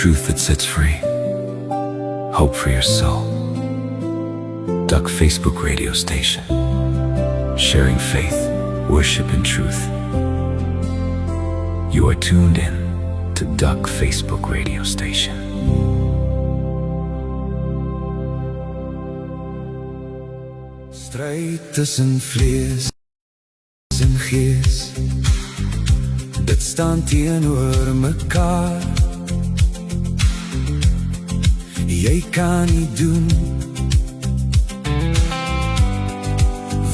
truth that sets free. Hope for your soul. Duck Facebook radio station. Sharing faith, worship and truth. You are tuned in to Duck Facebook radio station. Stryd tussen vlees en gees, dit staan teenoor mekaar. Jy kan nie doen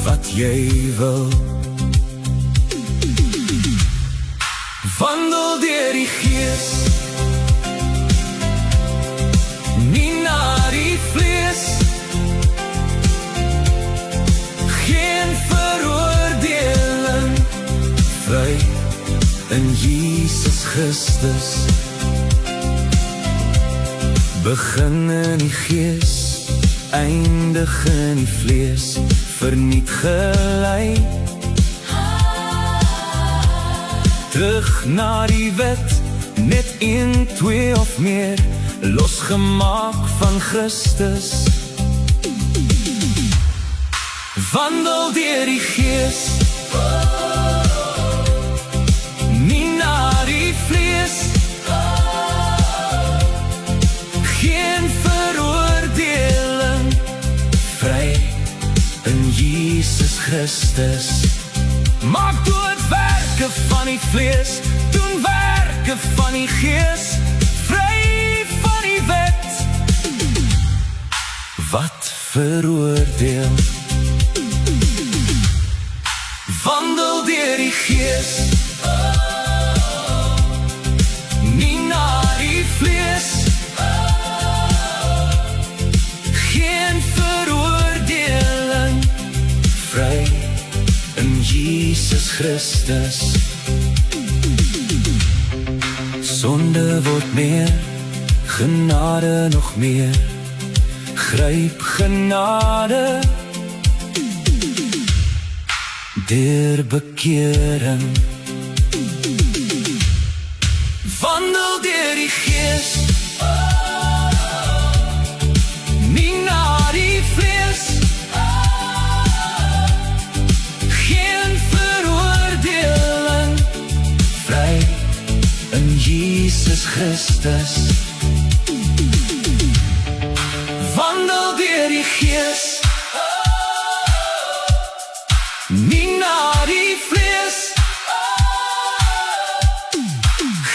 wat jy wil. Wandel deur die gees, nie na die vlees. Geen veroordeling, vry in Jesus Christus. Begin in die gees, eindig in die vlees, verniet gelei. Terug na die wet, net 1, 2 of meer, losgemaak van Christus. Wandel deur die gees, nie na die vlees. Geen veroordeling, vry in Jesus Christus. Maak dood werke van die vlees, doen werke van die gees, vry van die wet wat veroordeel. Wandel deur die gees, nie na die vlees. Geen veroordeling, vry in Jesus Christus. Sonde word meer, genade nog meer. Gryp genade deur bekering. Wandel deur die gees, nie na die vlees. Geen veroordeling, vry in Jesus Christus. Wandel deur die gees, nie na die vlees.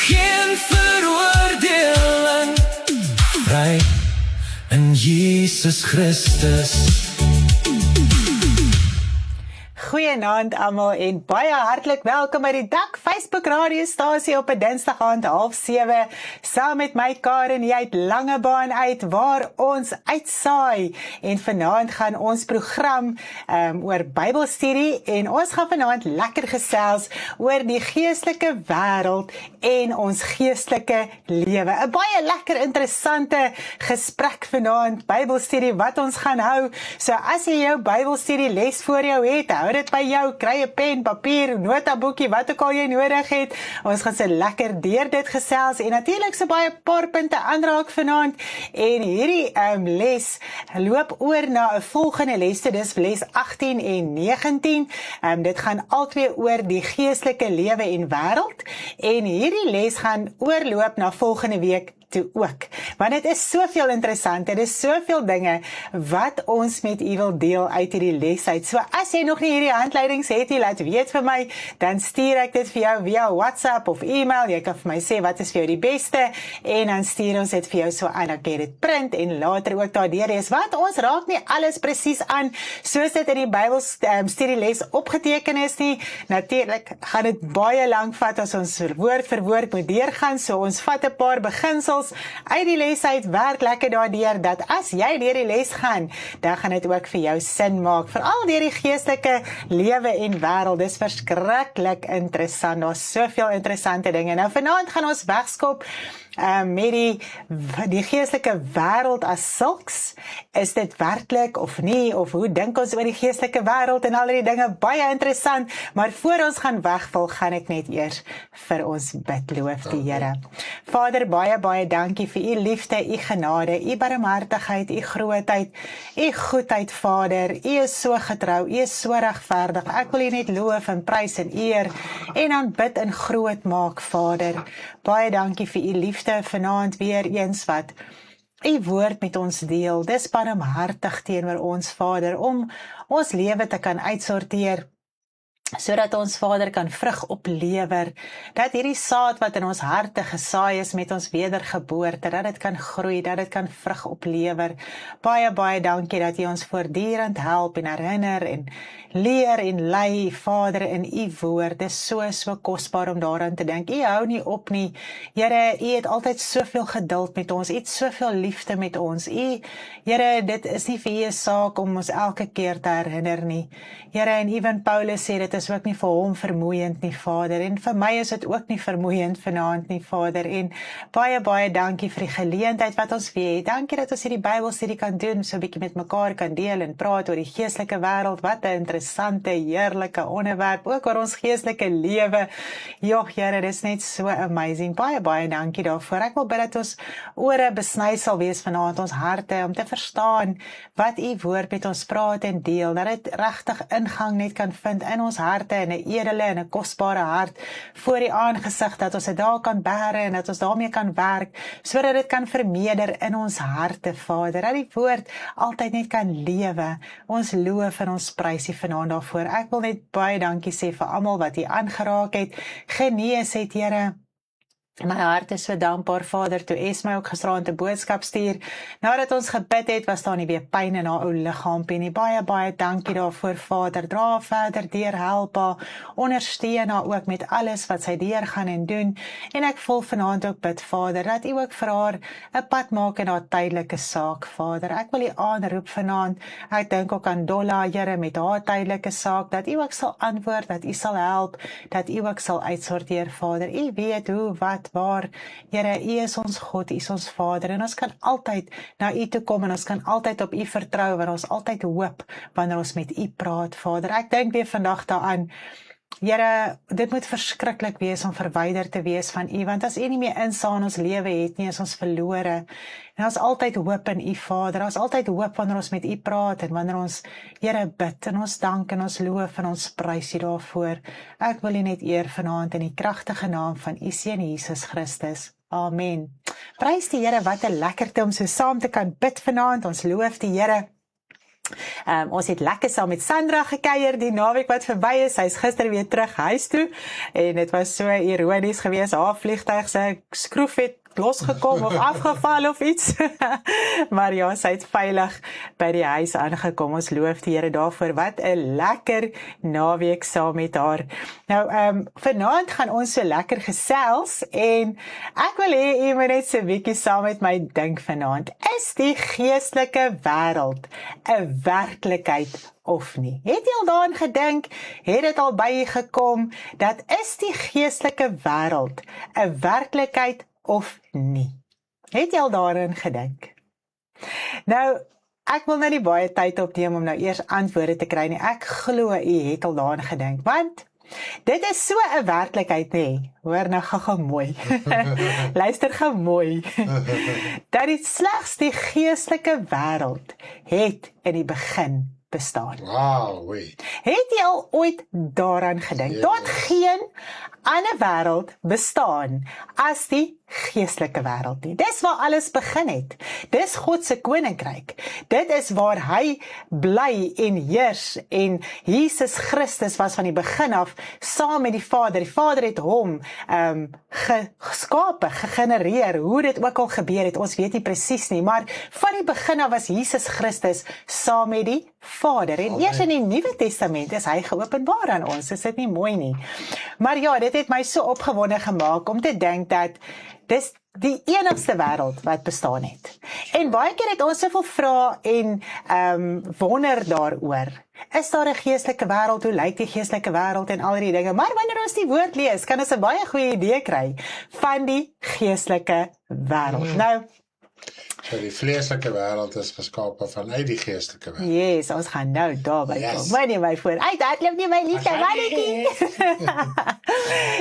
Geen veroordeling, vry in Jesus Christus. Goeienaand almal en baie hartlik welkom by die Duck Facebook radiostasie op 'n Dinsdag aand 6:30 saam met my Karen hier uit Langebaan uit waar ons uitsaai. En vanaand gaan ons program oor Bybelstudie en ons gaan vanaand lekker gesels oor die geestelike wêreld en ons geestelike lewe. 'n Baie lekker interessante gesprek vanaand, Bybelstudie wat ons gaan hou. So as jy jou Bybelstudie les voor jou het, hou dit by jou, kry 'n pen, papier, notaboekie, wat ook al jy nodig het. Ons gaan so lekker deur dit gesels en natuurlik so baie paar punte aanraak vanaand. En hierdie les loop oor na 'n volgende les, so dis les 18 en 19. Dit gaan albei oor die geestelike lewe en wêreld. En hierdie les gaan oorloop na volgende week toe ook. Want dit is soveel interessant, dit is soveel dinge wat ons met u wil deel uit hierdie les uit. So as jy nog nie hierdie handleidings het nie, laat weet vir my, dan stuur ek dit vir jou via WhatsApp of e-mail. Jy kan vir my sê wat is vir jou die beste en dan stuur ons dit vir jou so aan, dan kan jy dit print en later ook daardeur lees. Want ons raak nie alles presies aan soos dit in die Bybelstudieles opgeteken is nie. Natuurlik gaan dit baie lank vat as ons woord vir woord moet deurgaan. So ons vat 'n paar beginsels uit die les uit, werk lekker daardeur, dat as jy deur die les gaan, dan gaan dit ook vir jou sin maak, veral deur die geestelike lewe en wêreld. Dis verskriklik interessant, daar's soveel interessante dinge. Nou vanaand gaan ons wegskop met die geestelike wêreld as sulks. Is dit werklik of nie, of hoe dink ons oor die geestelike wêreld en al die dinge, baie interessant, maar voor ons gaan wegval, gaan ek net eers vir ons bid, loof die Here. Vader, baie baie dankie vir u liefde, u genade, u barmhartigheid, u grootheid, u goedheid, Vader. U is so getrou, u is so regverdig. Ek wil u net loof en prys en eer en aanbid en groot maak, Vader. Baie dankie vir u liefde vanaand weer eens wat u woord met ons deel. Dis barmhartig teenoor ons, Vader, om ons lewe te kan uitsorteer, sodat ons Vader kan vrug oplewer, dat hierdie saad wat in ons harte gesaai is met ons wedergeboorte, dat dit kan groei, dat dit kan vrug oplewer. Baie, baie dankie dat u ons voortdurend help en herinner en leer en lei, Vader, in u woord. Dit is so kosbaar om daaraan te dink. U hou nie op nie. Here, u het altyd soveel geduld met ons, u het soveel liefde met ons. Here, dit is nie vir u 'n saak om ons elke keer te herinner nie. Here, en ewen Paulus sê, dit is ook nie vir hom vermoeiend nie, Vader, en vir my is dit ook nie vermoeiend vanaand nie, Vader, en baie, baie dankie vir die geleentheid wat ons weer het. Dankie dat ons hierdie Bybelstudie kan doen, so 'n bietjie met mekaar kan deel en praat oor die geestelike wêreld. Wat 'n interessante, heerlike onderwerp, ook oor ons geestelike lewe. Joh, Here, dit is net so amazing. Baie, baie dankie daarvoor. Ek wil bid dat ons ore besny sal wees vanaand, ons harte, om te verstaan wat u woord met ons praat en deel, dat dit regtig ingang net kan vind in ons harte, en 'n edele en 'n kosbare hart voor die aangesig, dat ons dit daar kan bære en dat ons daarmee kan werk, sodat dit kan vermeerder in ons harte, Vader, dat die woord altyd net kan lewe. Ons loof en ons prys u vanaand daarvoor. Ek wil net baie dankie sê vir almal wat u aangeraak het, genees het, Here. My hart is so dankbaar, Vader, toe Esme ook gisterand 'n boodskap stuur. Nadat ons gebid het, was daar nie weer pyn in haar ou liggaampie nie. Baie, baie dankie daarvoor, Vader. Dra haar verder deur, help haar, ondersteun haar ook met alles wat sy deur gaan en doen. En ek wil vanaand ook bid, Vader, dat u ook vir haar 'n pad maak in haar tydelike saak, Vader. Ek wil u aanroep vanaand. Ek dink ook aan Dolla, Here, met haar tydelike saak, dat u ook sal antwoord, dat u sal help, dat u ook sal uitsorteer, Vader. U weet hoe, wat, waar. Here, u is ons God, u is ons Vader, en ons kan altyd na u toe kom, en ons kan altyd op u vertrou, want ons altyd hoop wanneer ons met u praat, Vader. Ek dink weer vandag daaraan, Here, dit moet verskriklik wees om verwyder te wees van u, want as u nie meer insaam in ons lewe het nie, is ons verlore. En ons altyd hoop in u, Vader, ons altyd hoop wanneer ons met u praat, en wanneer ons, Here, bid, en ons dank, en ons loof, en ons prys u daarvoor. Ek wil u net eer vanaand in die kragtige naam van u Seun Jesus Christus. Amen. Prys die Here, wat 'n lekkerte om so saam te kan bid vanaand. Ons loof die Here. Ons het lekker saam met Sandra gekuier die naweek wat verby is. Sy is gister weer terug huis toe, en dit was so ironies geweest. Haar vliegtuig se skroef het losgekom of afgeval of iets. Maar ja, sy het veilig by die huis aangekom. Ons loof die Here daarvoor. Wat 'n lekker naweek saam met haar. Nou, vanaand gaan ons so lekker gesels, en ek wil hê u moet net so 'n bietjie saam met my dink vanaand. Is die geestelike wêreld 'n werklikheid of nie? Het jy al daaraan gedink? Het dit al by u gekom, dat is die geestelike wêreld 'n werklikheid of nie? Het jy al daarin gedink? Nou, ek wil nou nie baie tyd opneem om nou eers antwoorde te kry nie. Ek glo u het al daarin gedink, want dit is so 'n werklikheid, nee. Hoor nou gou mooi. Luister gou mooi. Dat dit slegs die geestelike wêreld het in die begin bestaan. Wow, wait. Het jy al ooit daaraan gedink? Ja. Dat geen ander wêreld bestaan as die geestelike wêreld nie. Dis waar alles begin het. Dis God se koninkryk. Dit is waar hy bly en heers, en Jesus Christus was van die begin af saam met die Vader. Die Vader het hom geskape, gegenereer, hoe dit ook al gebeur het, ons weet nie presies nie, maar van die begin af was Jesus Christus saam met die Vader. En eers in die Nuwe Testament is hy geopenbaar aan ons. Is dit nie mooi nie? Maar ja, dit het my so opgewonde gemaak om te dink dat dis die enigste wêreld wat bestaan het. En baie keer het ons soveel vrae en wonder daaroor. Is daar 'n geestelike wêreld? Hoe lyk die geestelike wêreld en al die dinge? Maar wanneer ons die woord lees, kan ons 'n baie goeie idee kry van die geestelike wêreld. Nou, So die vleeslike wêreld is geskape vanuit die geestelike wêreld. Yes, ons gaan nou daarby Yes. kom. Maar nie my voor. Uit, hardloop nie my liefde mannetjie.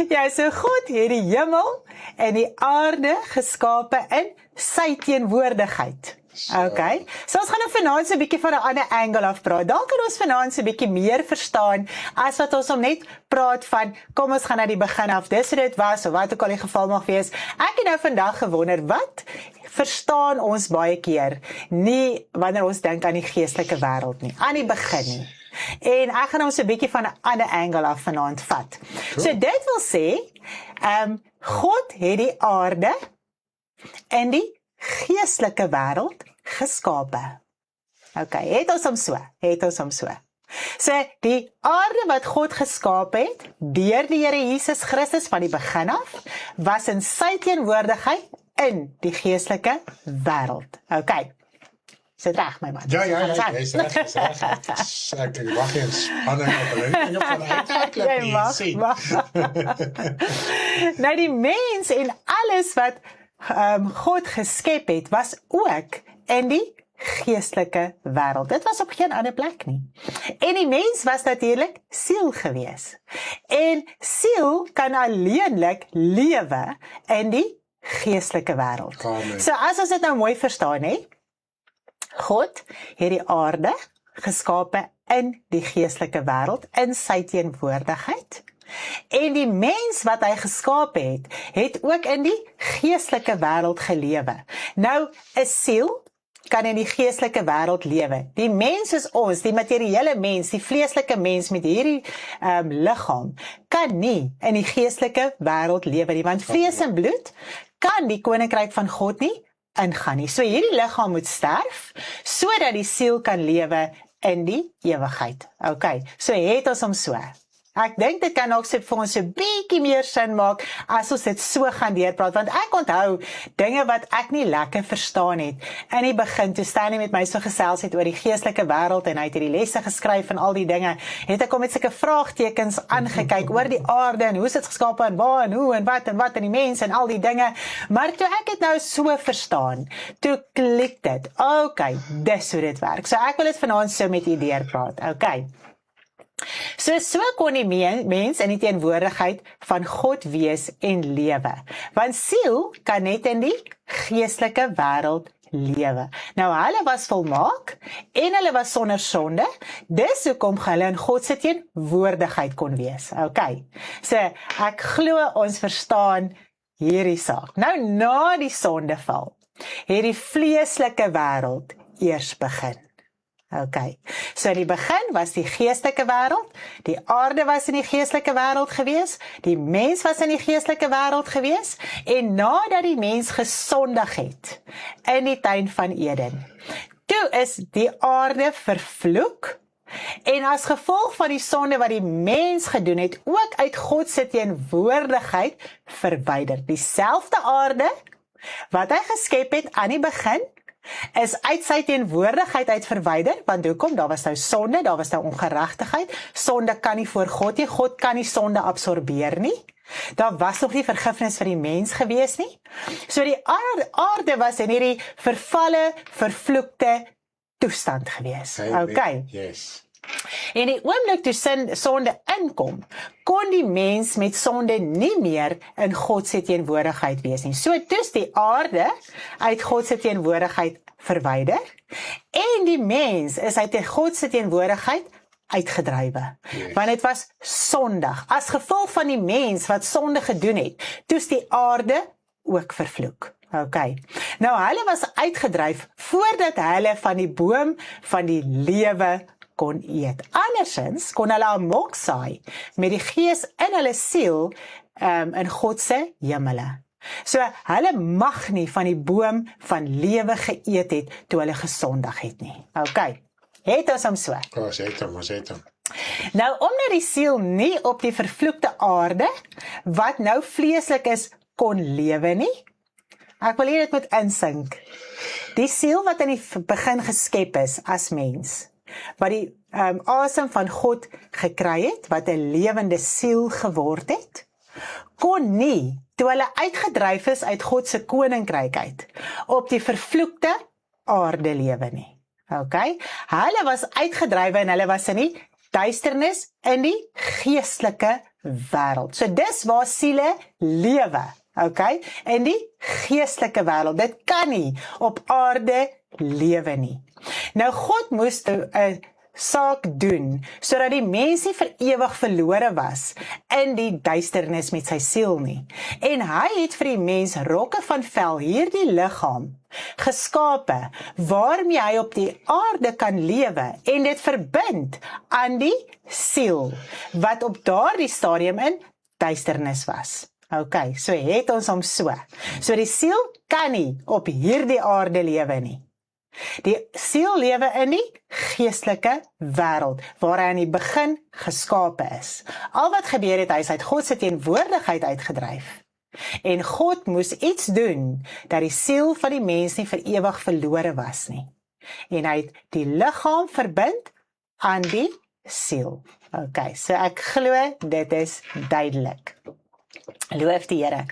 Ja, so God het die hemel en die aarde geskape in sy teenwoordigheid. Okay, so ons gaan nou vanaand so 'n bietjie van 'n ander angle af praat. Dalk kan ons vanaand so 'n bietjie meer verstaan as wat ons net praat van kom ons gaan na die begin af. Dis hoe dit was of wat ook al die geval mag wees. Ek het nou vandag gewonder wat verstaan ons baie keer nie wanneer ons dink aan die geestelike wêreld nie, aan die begin nie. En ek gaan ons 'n bietjie van 'n ander angle af vanaand vat. So dit wil sê, God het die aarde en die geestelike wêreld geskape. Okay, het ons hom so. So, die aarde wat God geskaap het, deur die Here Jesus Christus van die begin af, was in sy teenwoordigheid in die geestelike wêreld. Okay, is dit reg, my man? Ja, jy's reg. Ek wag hier in spanning op hulle vanuit Jy mag. Nou die mens en alles wat God geskep het, was ook in die geestelike wêreld. Dit was op geen ander plek nie. En die mens was natuurlik siel gewees. En siel kan alleenlik lewe in die geestelike wêreld. Amen. So as ons dit nou mooi verstaan, hè, God het die aarde geskape in die geestelike wêreld, in sy teenwoordigheid. En die mens wat hy geskaap het, het ook in die geestelike wêreld gelewe. Nou, 'n siel kan in die geestelike wêreld lewe. Die mens is ons, die materiële mens, die vleeslike mens met hierdie liggaam, kan nie in die geestelike wêreld lewe nie, want vlees en bloed kan die koninkryk van God nie ingaan nie. So hierdie liggaam moet sterf, sodat die siel kan lewe in die ewigheid. Okay, so het ons hom so. Ek dink dit kan ook vir ons 'n bietjie meer sin maak as ons dit so gaan deurpraat, want ek onthou dinge wat ek nie lekker verstaan het. In die begin, toe Stanley met my so gesels het oor die geestelike wêreld en hy het hierdie lesse geskryf en al die dinge, het ek hom met sulke vraagtekens aangekyk oor die aarde en hoe is dit geskape en waar en hoe en wat en die mens en al die dinge. Maar toe ek het nou so verstaan, toe klik dit. Okay, dis hoe dit werk. So ek wil dit vanaand so met u deurpraat. Okay. So kon die mens in die teenwoordigheid van God wees en lewe. Want siel kan net in die geestelike wêreld lewe. Nou hulle was volmaak en hulle was sonder sonde, dis hoekom hulle in God se teenwoordigheid kon wees. Okay. So ek glo ons verstaan hierdie saak. Nou na die sondeval het die vleeslike wêreld eers begin. Okay, so in die begin was die geestelike wêreld, die aarde was in die geestelike wêreld gewees, die mens was in die geestelike wêreld gewees, en nadat die mens gesondig het in die tuin van Eden, toe is die aarde vervloek, en as gevolg van die sonde wat die mens gedoen het, ook uit God se teenwoordigheid verwyder. Dieselfde aarde wat hy geskep het aan die begin, is uit sy teenwoordigheid uit verwyder, want hoekom? Daar was nou sonde, daar was nou ongeregtigheid, sonde kan nie voor God nie, God kan nie sonde absorbeer nie, daar was nog nie vergifnis vir die mens gewees nie, so die aarde was in hierdie vervalle, vervloekte toestand gewees. Okay. Yes. En die oomblik toe sonde inkom, kon die mens met sonde nie meer in God se teenwoordigheid wees nie. So toes die aarde uit God se teenwoordigheid verwyder, en die mens is uit God se teenwoordigheid uitgedrywe. Yes. Want dit was sondig. As gevolg van die mens wat sonde gedoen het, toes die aarde ook vervloek. Okay. Nou hulle was uitgedryf voordat hulle van die boom van die lewe kon eet. Andersins kon hulle amok saai met die gees in hulle siel in God se hemele. So hulle mag nie van die boom van lewe geëet het toe hulle gesondig het nie. Okay. Het ons hom so. Ons het hom. Nou omdat die siel nie op die vervloekte aarde wat nou vleeslik is kon lewe nie. Ek wil hier dit moet insink. Die siel wat in die begin geskep is as mens, wat die asem van God gekry het, wat 'n lewende siel geword het, kon nie, toe hulle uitgedryf is uit God se koninkryk uit, op die vervloekte aarde lewe nie. Okay? Hulle was uitgedrywe en hulle was in die duisternis in die geestelike wêreld. So dis waar siele lewe, okay? In die geestelike wêreld. Dit kan nie op aarde lewe nie. Nou God moes 'n saak doen, sodat die mens nie vir ewig verlore was in die duisternis met sy siel nie. En hy het vir die mens rokke van vel, hierdie liggaam, geskape, waarmee hy op die aarde kan lewe, en dit verbind aan die siel, wat op daardie stadium in duisternis was. Okay, so het ons hom so. So die siel kan nie op hierdie aarde lewe nie. Die siel lewe in die geestelike wêreld, waar hy aan die begin geskape is. Al wat gebeur het, hy is uit God se teenwoordigheid uitgedryf. En God moes iets doen, dat die siel van die mens nie vir ewig verlore was nie. En hy het die liggaam verbind aan die siel. Okay, so ek glo, dit is duidelik. Loof die Here.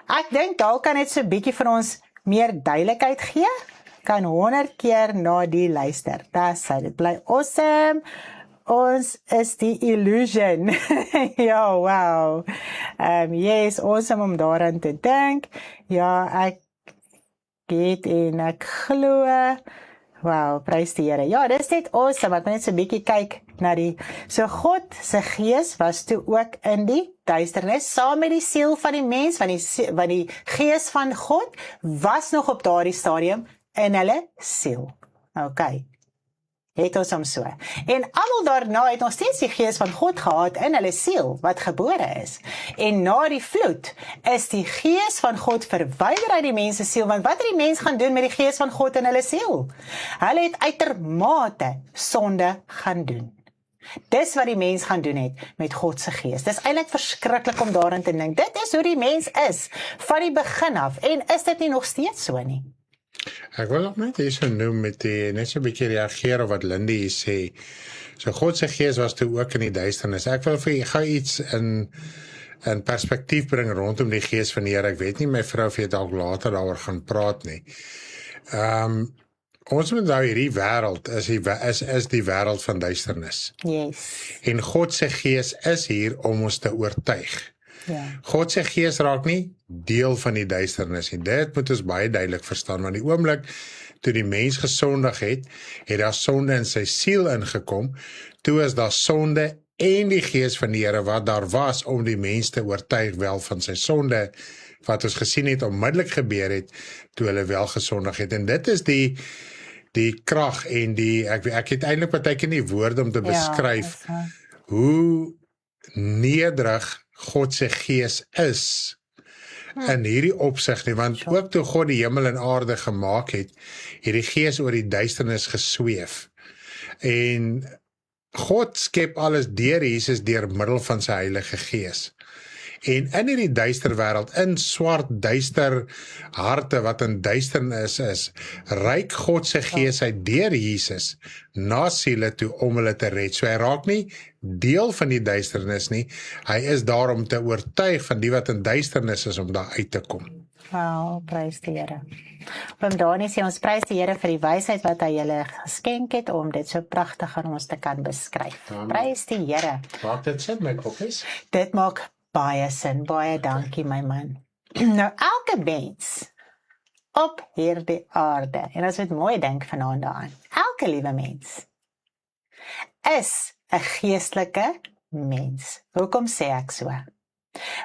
Ek dink dalk kan dit so 'n bietjie vir ons meer duidelikheid gee, kan 100 keer na die luister. Dit bly awesome. Ons is die illusion. Ja, wow. Yes, awesome om daaraan te dink. Ja, ek het en ek glo. Wow, prys die Here. Ja, dis net awesome. Ek moet net so 'n bietjie kyk na die. So God se gees was toe ook in die duisternis, saam met die siel van die mens, want die gees van God was nog op daardie stadium in hulle siel. Okay. Het ons hom so. En almal daarna het ons steeds die gees van God gehad in hulle siel, wat gebore is. En na die vloed is die gees van God verwyder uit die mens se siel, want wat het die mens gaan doen met die gees van God in hulle siel? Hulle het uitermate sonde gaan doen. Dis wat die mens gaan doen het met God se gees. Dis eintlik verskriklik om daarin te dink. Dit is hoe die mens is, van die begin af, en is dit nie nog steeds so nie? Ek wil ook net hierso noem met net so 'n bietjie reageer op wat Lindy hier sê. So God se gees was toe ook in die duisternis. Ek wil vir julle gou iets in perspektief bring rondom die gees van die Here. Ek weet nie my vrou of jy dalk later daaroor gaan praat nie. Ons moet nou hierdie wêreld is die wêreld van duisternis. Yes. En God se gees is hier om ons te oortuig. Ja. God se gees raak nie deel van die duisternis nie. Dit moet ons baie duidelik verstaan, want die oomblik toe die mens gesondig het daar sonde in sy siel ingekom, toe is daar sonde en die gees van die Here wat daar was om die mens te oortuig wel van sy sonde, wat ons gesien het onmiddellik gebeur het, toe hulle wel gesondig het. En dit is die krag en ek het eintlik partykeer nie woorde om te beskryf hoe nederig God se gees is in hierdie opsig nie, want ook toe God die hemel en aarde gemaak het die gees oor die duisternis gesweef. En God skep alles deur Jesus deur middel van sy Heilige Gees. En in hierdie duister wêreld, in swart, duister harte wat in duisternis is, reik God se gees uit deur Jesus na siele toe om hulle te red. So hy raak nie deel van die duisternis nie, hy is daar om te oortuig van die wat in duisternis is om daar uit te kom. Wow, prys die Here. Oom Dani sê ons prys die Here vir die wysheid wat hy julle geskenk het om dit so pragtig aan ons te kan beskryf. Prys die Here. Maak dit sin, my koppies? Dit maak baie sin, baie dankie my man. Nou elke mens op hierdie aarde, en as jy mooi dink vanaand daaraan, elke liewe mens is 'n geestelike mens. Hoekom sê ek so?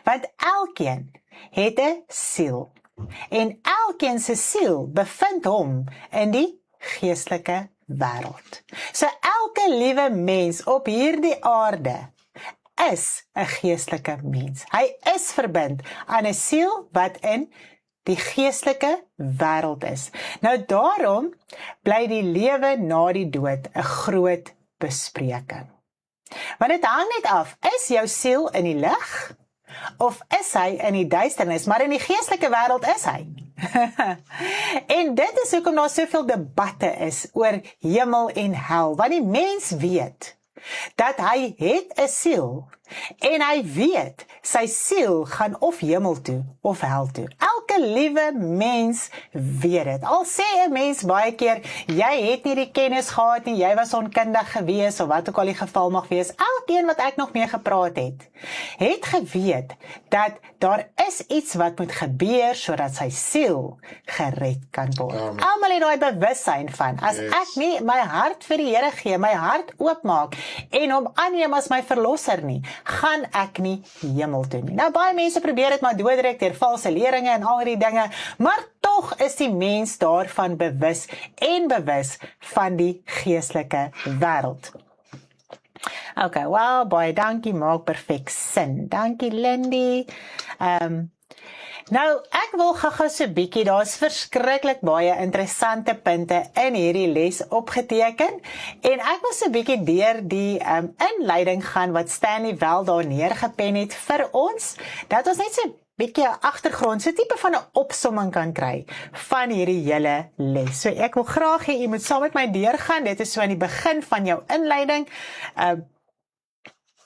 Want elkeen het 'n siel, en elkeen se siel bevind hom in die geestelike wêreld. So elke liewe mens op hierdie aarde is 'n geestelike mens. Hy is verbind aan 'n siel wat in die geestelike wêreld is. Nou daarom bly die lewe na die dood 'n groot bespreking. Want dit hang net af, is jou siel in die lig of is hy in die duisternis, maar in die geestelike wêreld is hy. En dit is hoekom daar soveel debatte is oor hemel en hel, want die mens weet dat hy het 'n siel en hy weet sy siel gaan of hemel toe of hel toe. Elke liewe mens weet dit. Al sê 'n mens baie keer, jy het nie die kennis gehad nie, jy was onkundig gewees of wat ook al die geval mag wees. Elkeen wat ek nog mee gepraat het geweet dat daar is iets wat moet gebeur sodat sy siel gered kan word. Almal het daai bewussyn van, as ek nie my hart vir die Here gee, my hart oopmaak en hom aanneem as my verlosser nie, gaan ek nie hemel toe nie. Nou baie mense probeer dit maar doodrek deur valse leringe en al die dinge, maar tog is die mens daarvan bewus van die geestelike wêreld. Okay, well, baie dankie, maak perfek sin. Dankie Lindy. Nou, ek wil gou-gou so bietjie, daar's verskriklik baie interessante punte in hierdie les opgeteken, en ek wil so bietjie deur die inleiding gaan wat Stanley wel daar neergepen het vir ons, dat ons net so bietjie 'n agtergrond, so tipe van 'n opsomming kan kry van hierdie hele les. So ek wil graag hê jy moet saam met my deurgaan, dit is so aan die begin van jou inleiding,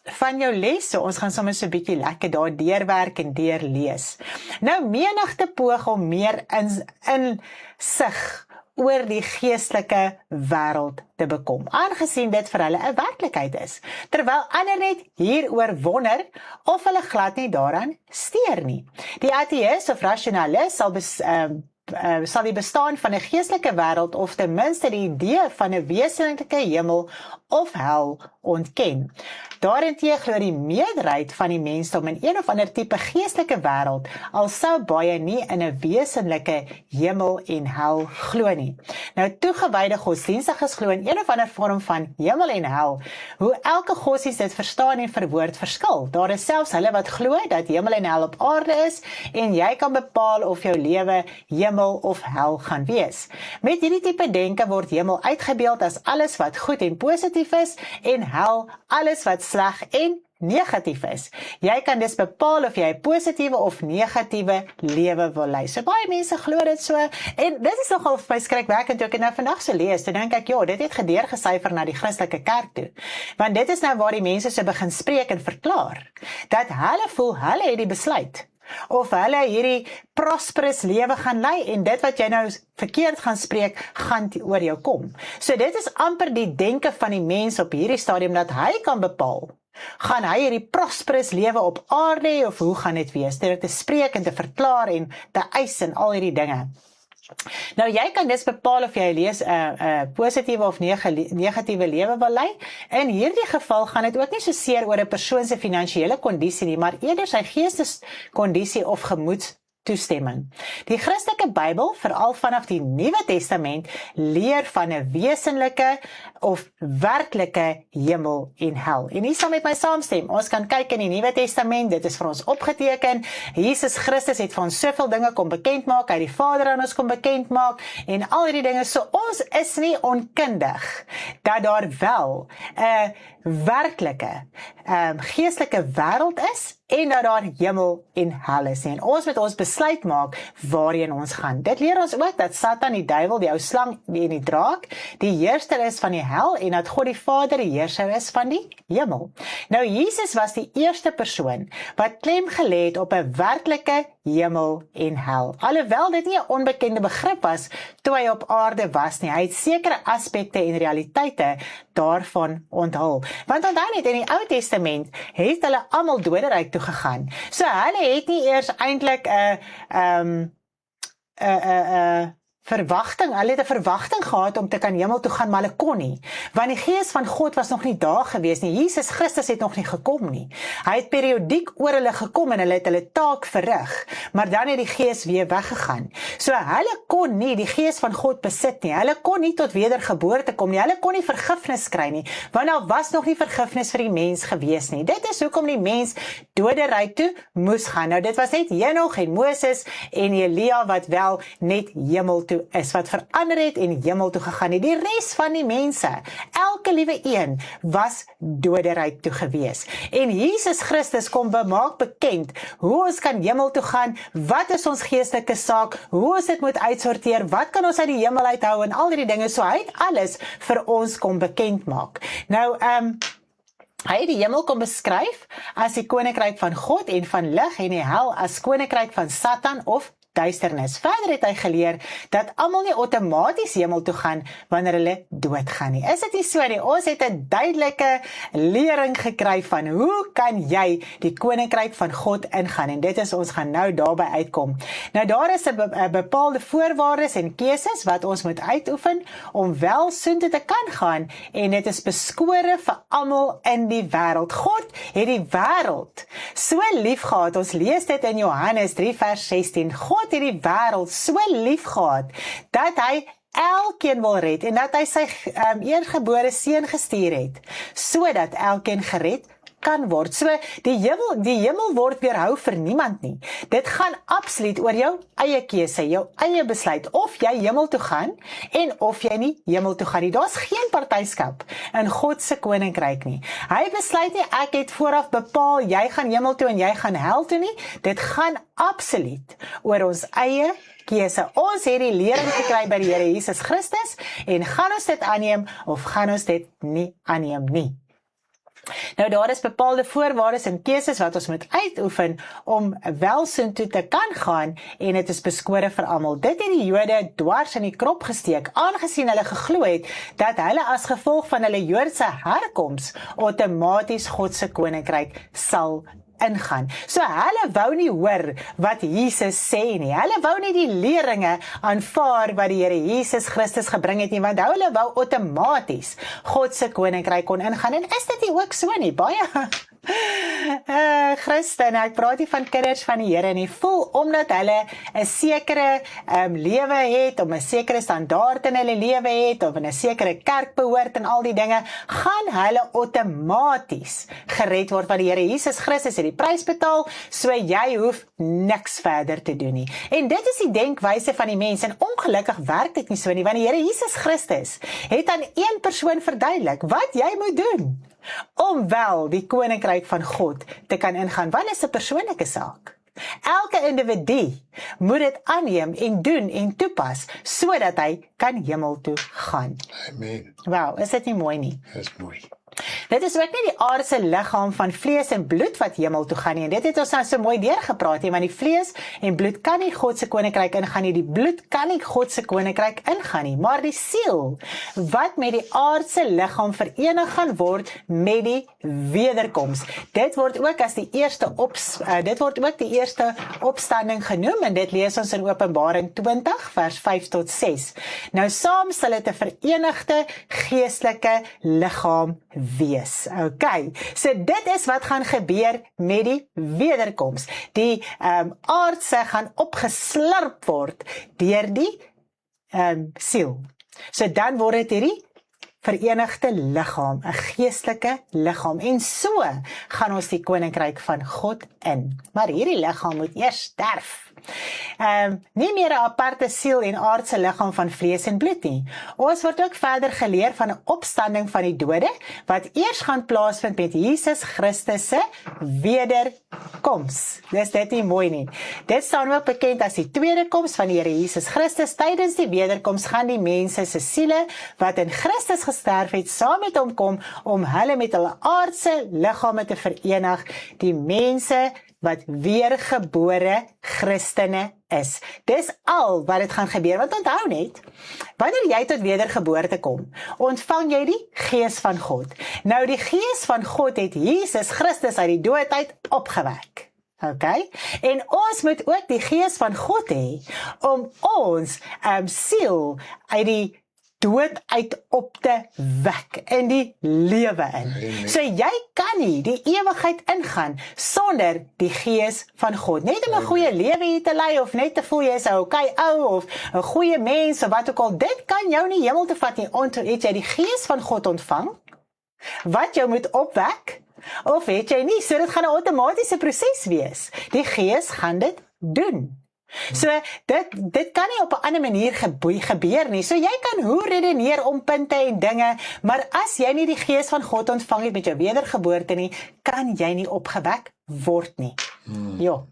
van jou les, so ons gaan sommer so 'n bietjie lekker daar deurwerk en deurlees. Nou, menigte poog om meer insig oor die geestelike wêreld te bekom, aangesien dit vir hulle 'n werklikheid is, terwyl ander net hieroor wonder of hulle glad nie daaraan steur nie. Die ateïs of rasionalis sal die bestaan van 'n geestelike wêreld of ten minste die idee van 'n wesenlike hemel of hel ontken. Daarenteen glo die meerderheid van die mensdom in een of ander tipe geestelike wêreld, al sou baie nie in 'n wesenlike hemel en hel glo nie. Nou, toegewyde godsdienstiges glo in een of ander vorm van hemel en hel. Hoe elke godsdienst dit verstaan en verwoord verskil. Daar is selfs hulle wat glo dat hemel en hel op aarde is, en jy kan bepaal of jou lewe hemel of hel gaan wees. Met hierdie tipe denke word hemel uitgebeeld as alles wat goed en positief is, en hel alles wat sleg en negatief is. Jy kan dus bepaal of jy 'n positiewe of negatiewe lewe wil lei. So baie mense glo dit so, en dit is nogal vir my skrikwekkend toe ek dit nou vandag so lees, toe dink ek, ja, dit het gedeurgesyfer na die Christelike kerk toe. Want dit is nou waar die mense so begin spreek en verklaar, dat hulle voel, hulle het die besluit, of hulle hierdie prosperous lewe gaan lei, en dit wat jy nou verkeerd gaan spreek, gaan oor jou kom. So dit is amper die denke van die mens op hierdie stadium, dat hy kan bepaal, gaan hy hierdie prosperous lewe op aarde, of hoe gaan dit wees, deur te spreek en te verklaar en te eis en al hierdie dinge. Nou, jy kan dus bepaal of jy positiewe of negatiewe lewe wil lei. In hierdie geval gaan dit ook nie so seer oor 'n persoon se finansiële kondisie nie, maar eerder sy geesteskondisie of gemoedstoestemming. Die Christelike Bybel, veral vanaf die Nuwe Testament, leer van 'n wesenlike of werklike hemel en hel. En hier sal met my saamstem. Ons kan kyk in die Nuwe Testament, dit is vir ons opgeteken. Jesus Christus het vir ons soveel dinge kom bekend maak, hy het die Vader aan ons kom bekend maak, en al die dinge, so ons is nie onkundig dat daar wel 'n werklike geestelike wêreld is, en dat daar hemel en hel is. En ons moet ons besluit maak waarheen ons gaan. Dit leer ons ook dat Satan, die duiwel, die ou slang en die draak, die heerser is van die hel, en dat God die Vader die heerser is van die hemel. Nou, Jesus was die eerste persoon wat klem gelê het op 'n werklike hemel en hel. Alhoewel dit nie 'n onbekende begrip was toe hy op aarde was nie. Hy het sekere aspekte en realiteite daarvan onthul. Want onthou net, in die Ou Testament het hulle almal doderyk toe gegaan. So hulle het nie eers eintlik 'n verwagting, hulle het 'n verwagting gehad om te kan hemel toe gaan, maar hulle kon nie, want die Gees van God was nog nie daar gewees nie. Jesus Christus het nog nie gekom nie. Hy het periodiek oor hulle gekom en hulle het hulle taak verrig, maar dan het die Gees weer weggegaan. So hulle kon nie die Gees van God besit nie. Hulle kon nie tot wedergeboorte kom nie. Hulle kon nie vergifnis kry nie, want daar was nog nie vergifnis vir die mens gewees nie. Dit is hoekom die mens doderyk toe moes gaan. Nou, dit was net Henog en Moses en Elia wat wel net hemel toe is, wat verander het en hemel toe gegaan het. Die res van die mense, elke liewe een, was doderyk toe gewees. En Jesus Christus kom maak bekend hoe ons kan hemel toe gaan, wat is ons geestelike saak, hoe ons dit moet uitsorteer, wat kan ons uit die hemel uithou en al die dinge. So hy het alles vir ons kom bekend maak. Nou, Hy het die hemel kom beskryf as die koninkryk van God en van lig en die hel as koninkryk van Satan of duisternis. Verder het hy geleer dat almal nie outomaties hemel toe gaan wanneer hulle doodgaan nie. Is dit nie so nie? Ons het 'n duidelike lering gekry van hoe kan jy die koninkryk van God ingaan en dit is ons gaan nou daarby uitkom. Nou daar is 'n bepaalde voorwaardes en keuses wat ons moet uitoefen om wel soontoe te kan gaan en dit is beskore vir almal in die wêreld. God het die wêreld so lief gehad. Ons lees dit in Johannes 3 vers 16. God het die wêreld so lief gehad, dat hy elkeen wil red, en dat hy sy eergebore seun gestuur het, sodat elkeen gered kan word. So, die hemel word weerhou vir niemand nie. Dit gaan absoluut oor jou eie keuse, jou eie besluit, of jy hemel toe gaan, en of jy nie hemel toe gaan nie. Daar's geen partyskap in God se koninkryk nie. Hy besluit nie, ek het vooraf bepaal, jy gaan hemel toe en jy gaan hel toe nie. Dit gaan absoluut oor ons eie keuse. Ons het die lering gekry by die Here Jesus Christus, en gaan ons dit aanneem, of gaan ons dit nie aanneem nie. Nou daar is bepaalde voorwaardes en keuses wat ons moet uitoefen om wel soontoe te kan gaan en dit is beskore vir almal. Dit het die Jode dwars in die krop gesteek, aangesien hulle geglo het dat hulle as gevolg van hulle Joodse herkoms outomaties God se koninkryk sal ingaan. So hulle wou nie hoor wat Jesus sê nie. Hulle wou nie die leringe aanvaar wat die Here Jesus Christus gebring het nie, want hulle wou outomaties God se koninkryk kon ingaan. En is dit nie ook so nie? Baie Christen, ek praat nie van kinders van die Here nie, voel omdat hulle 'n sekere lewe het, om 'n sekere standaard in hulle lewe het, of in 'n sekere kerk behoort en al die dinge, gaan hulle outomaties gered word, want die Here Jesus Christus het die prys betaal, so jy hoef niks verder te doen nie. En dit is die denkwyse van die mens, en ongelukkig werk dit nie so nie, want die Here Jesus Christus het aan een persoon verduidelik wat jy moet doen om wel die koninkryk van God te kan ingaan, want dit is 'n persoonlike saak. Elke individu moet dit aanneem en doen en toepas, sodat hy kan hemel toe gaan. Amen. Wauw, is dit nie mooi nie? Dis mooi. Dit is ook nie die aardse liggaam van vlees en bloed wat hemel toe gaan nie, en dit het ons nou so mooi deurgepraat nie, want die vlees en bloed kan nie God se koninkryk ingaan nie, die bloed kan nie God se koninkryk ingaan nie, maar die siel, wat met die aardse liggaam verenig gaan word met die wederkoms. Dit word ook as die eerste opstanding genoem, en dit lees ons in Openbaring 20 vers 5 tot 6. Nou saam sal dit 'n verenigde geestelike liggaam wees. Okay, so dit is wat gaan gebeur met die wederkoms. Die aardse gaan opgeslurp word deur die siel. So dan word dit hierdie verenigde liggaam, 'n geestelike liggaam, en so gaan ons die koninkryk van God in. Maar hierdie liggaam moet eers sterf. Nie meer 'n aparte siel en aardse liggaam van vlees en bloed nie. Ons word ook verder geleer van 'n opstanding van die dode, wat eers gaan plaasvind met Jesus Christus se wederkoms. Dis dit nie mooi nie. Dit staan ook bekend as die tweede koms van die Here Jesus Christus. Tydens die wederkoms gaan die mense se siele, wat in Christus gesterf het, saam met hom kom, om hulle met hulle aardse liggame te verenig, die mense wat weergebore Christene is. Dis al wat dit gaan gebeur, want onthou net, wanneer jy tot wedergeboorte kom, ontvang jy die Gees van God. Nou die Gees van God het Jesus Christus uit die dood uit opgewek. Okay? En ons moet ook die Gees van God hê, om ons siel uit die dood uit op te wek in die lewe in. Amen. So jy kan nie die ewigheid ingaan sonder die Gees van God. Net om 'n goeie lewe hier te lei, of net te voel jy is 'n okay ou, of 'n goeie mens, of wat ook al, dit kan jou nie hemel te vat nie. Het jy die Gees van God ontvang, wat jou moet opwek, of het jy nie? So dit gaan 'n outomatiese proses wees. Die Gees gaan dit doen. So, dit kan nie op 'n ander manier gebeur nie. So, jy kan hoe redeneer om punte en dinge, maar as jy nie die Gees van God ontvang het met jou wedergeboorte nie, kan jy nie opgewek word nie. Ja.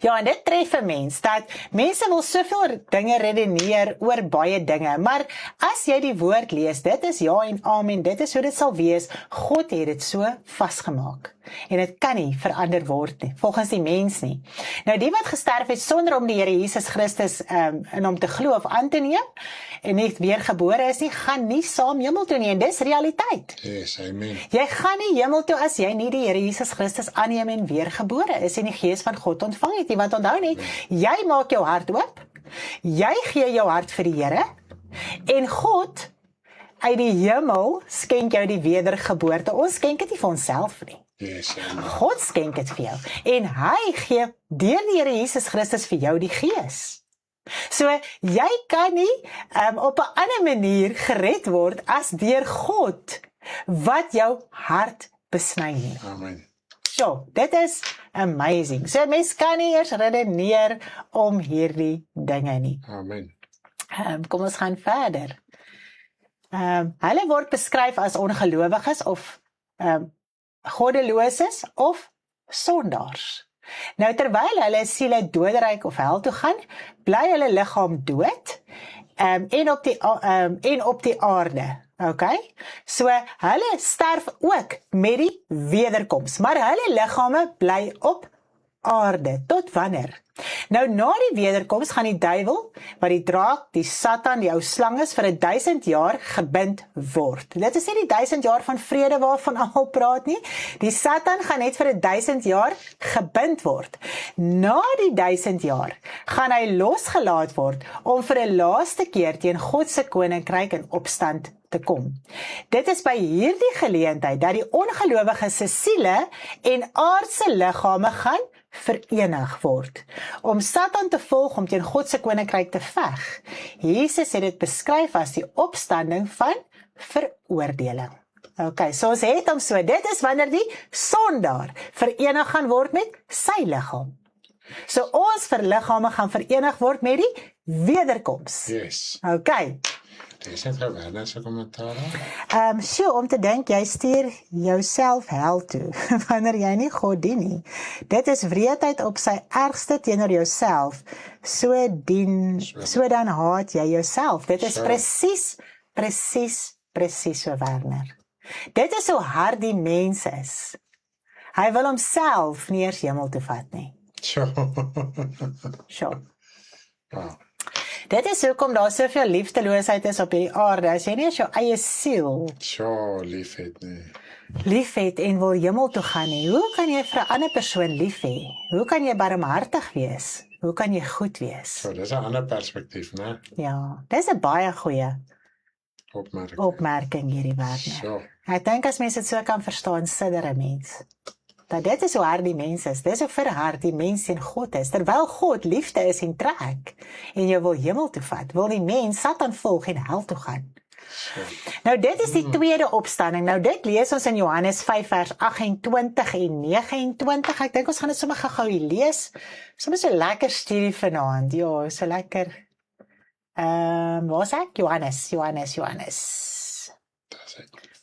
Ja, en dit tref 'n mens, dat mense wil soveel dinge redeneer oor baie dinge, maar as jy die woord lees, dit is ja en amen, dit is hoe dit sal wees, God het dit so vasgemaak, en dit kan nie verander word nie, volgens die mens nie. Nou die wat gesterf het sonder om die Here Jesus Christus in hom te glo of aan te neem, en nie weergebore is nie, gaan nie saam hemel toe nie, en dis realiteit. Yes, amen. Jy gaan nie hemel toe as jy nie die Here Jesus Christus aanneem en weergebore is en die Gees van God ontvang het nie, want onthou net, jy maak jou hart oop, jy gee jou hart vir die Here, en God uit die hemel skenk jou die wedergeboorte. Ons skenk dit nie vir onsself nie. Yes, amen. God skenk dit vir jou, en hy gee deur die Here Jesus Christus vir jou die Gees. So, jy kan nie op 'n ander manier gered word as deur God wat jou hart besny nie. Amen. So, dit is amazing. So, mens kan nie eers redeneer om hierdie dinge nie. Amen. Kom ons gaan verder. Hulle word beskryf as ongelowiges of goddeloses of sondaars. Nou terwyl hulle siele doodryk of hel toe gaan, bly hulle liggaam dood en op die aarde. Okay? So hulle sterf ook met die wederkoms, maar hulle liggame bly op aarde. Tot wanneer? Nou na die wederkoms gaan die duiwel, wat die draak, die Satan, die ou slang is, vir 1000 jaar gebind word. Dit is nie die 1000 jaar van vrede waarvan almal praat nie. Die Satan gaan net vir 1000 jaar gebind word. Na die 1000 jaar gaan hy losgelaat word om vir 'n laaste keer teen God se koninkryk in opstand te kom. Dit is by hierdie geleentheid dat die ongelowiges se siele en aardse liggame gaan verenig word, om Satan te volg om teen God se koninkryk te veg. Jesus het dit beskryf as die opstanding van veroordeling. Okay, so ons het hom so, dit is wanneer die sondaar verenig gaan word met sy liggaam. So ons liggame gaan verenig word met die wederkoms. Yes. Okay. Dis net geweldig se kommentaar. Om te dink, jy stuur jouself hel toe, wanneer jy nie God dien nie. Dit is wreedheid op sy ergste teenoor jouself, so dan haat jy jouself. Dit is presies so, Werner. Dit is hoe hard die mens is. Hy wil homself nie eers hemel toe vat nie. Sure. Wow. Dit is hoekom daar soveel liefdeloosheid is op hierdie aarde, as jy nie as jou eie siel liefhet en wil hemel toe gaan nie. Hoe kan jy vir 'n ander persoon lief hê? Hoe kan jy barmhartig wees? Hoe kan jy goed wees? So, dis 'n ander perspektief, né? Ja, dis 'n baie goeie opmerking hierdie, Werner. So. Ek dink as mense dit so kan verstaan, sidder 'n mens. Dat dit is hoe hard die mens is, dit is hoe verhard die mens teen God is, terwyl God liefde is en trek, en jy wil hemel toe vat, wil die mens Satan volg en hel toe gaan. Nou dit is die tweede opstanding, nou dit lees ons in Johannes 5 vers 28 en 29, ek dink ons gaan dit sommer gou lees, sommer so lekker studie vanaand, ja, so lekker, waar is ek? Johannes.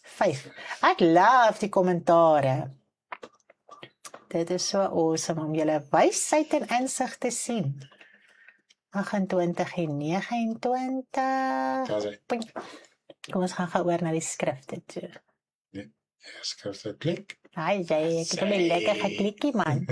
5, ek love die kommentare. Dit is so awesome om julle wysheid en insig te sien. 28 en 29. Kom ons gaan oor na die skrifte toe. Ja, skrifte klik. Ai, ek het hom lekker geklikkie, man.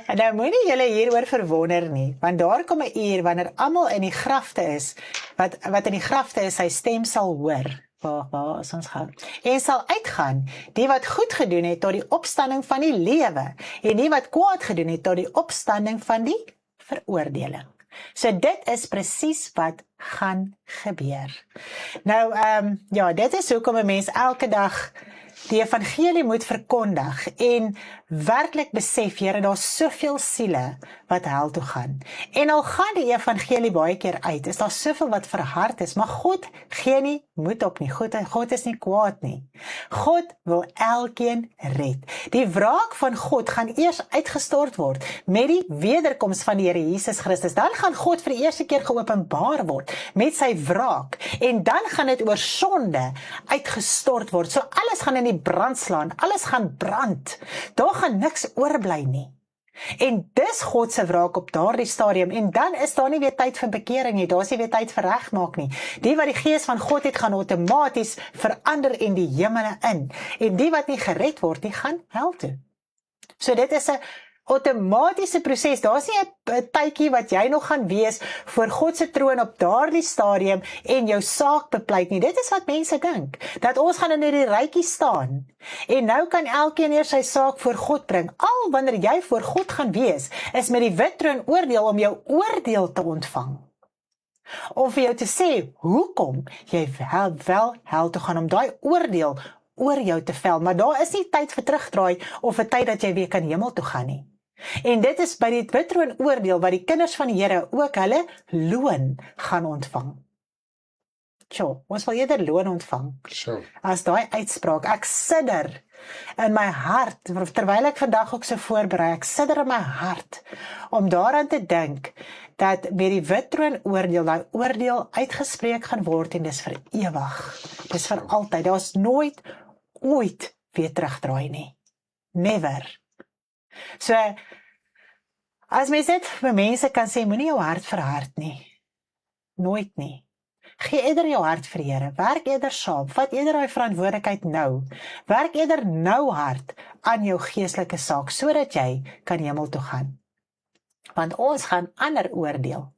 En nou moenie julle hieroor verwonder nie, want daar kom 'n uur wanneer almal in die grafte is, wat in die grafte is, sy stem sal hoor. Waar is ons gaan? En sal uitgaan, die wat goed gedoen het tot die opstanding van die lewe, en die wat kwaad gedoen het tot die opstanding van die veroordeling. So dit is presies wat gaan gebeur. Nou, dit is hoekom 'n mens elke dag die evangelie moet verkondig en werklik besef, Here, daar's soveel siele wat hel toe gaan. En al gaan die evangelie baie keer uit, is daar soveel wat verhard is, maar God gee nie moed op nie. God is nie kwaad nie. God wil elkeen red. Die wraak van God gaan eers uitgestort word met die wederkoms van die Here Jesus Christus. Dan gaan God vir die eerste keer geopenbaar word met sy wraak. En dan gaan dit oor sonde uitgestort word. So alles gaan in die brand slaan, alles gaan brand. Daar gaan niks oorbly nie. En dis God se wraak op daardie stadium, en dan is daar nie weer tyd vir bekering nie, daar is nie weer tyd vir regmaak nie. Die wat die gees van God het, gaan outomaties verander in die hemele in, en die wat nie gered word, die gaan hel toe. So dit is 'n outomatiese proses, daar is nie 'n tydjie wat jy nog gaan wees voor God se troon op daardie stadium en jou saak bepleit nie. Dit is wat mense dink, dat ons gaan in die rytjie staan, en nou kan elkeen eers sy saak voor God bring. Al wanneer jy voor God gaan wees, is met die wit troon oordeel om jou oordeel te ontvang. Om vir jou te sê, hoekom jy wel hel toe gaan, om daai oordeel oor jou te vel, maar daar is nie tyd vir terugdraai, of 'n tyd dat jy weer kan hemel toe gaan nie. En dit is by die wit troon oordeel, wat die kinders van die Here ook hulle loon gaan ontvang. Ons wil eerder loon ontvang, as daai uitspraak. Ek sidder in my hart, terwyl ek vandag ook so voorberei, ek sidder in my hart, om daaraan te dink, dat met die wit troon oordeel, daai oordeel uitgespreek gaan word, en dis vir ewig, dis vir altyd, daar is nooit, ooit weer terugdraai nie, never. So, as mens net vir mense kan sê, moenie jou hart verhard nie, nooit nie. Gee eerder jou hart vir die Here, werk eerder saam, vat eerder daai verantwoordelikheid nou, werk eerder nou hard aan jou geestelike saak, sodat jy kan hemel toe gaan. Want ons gaan ander oordeel.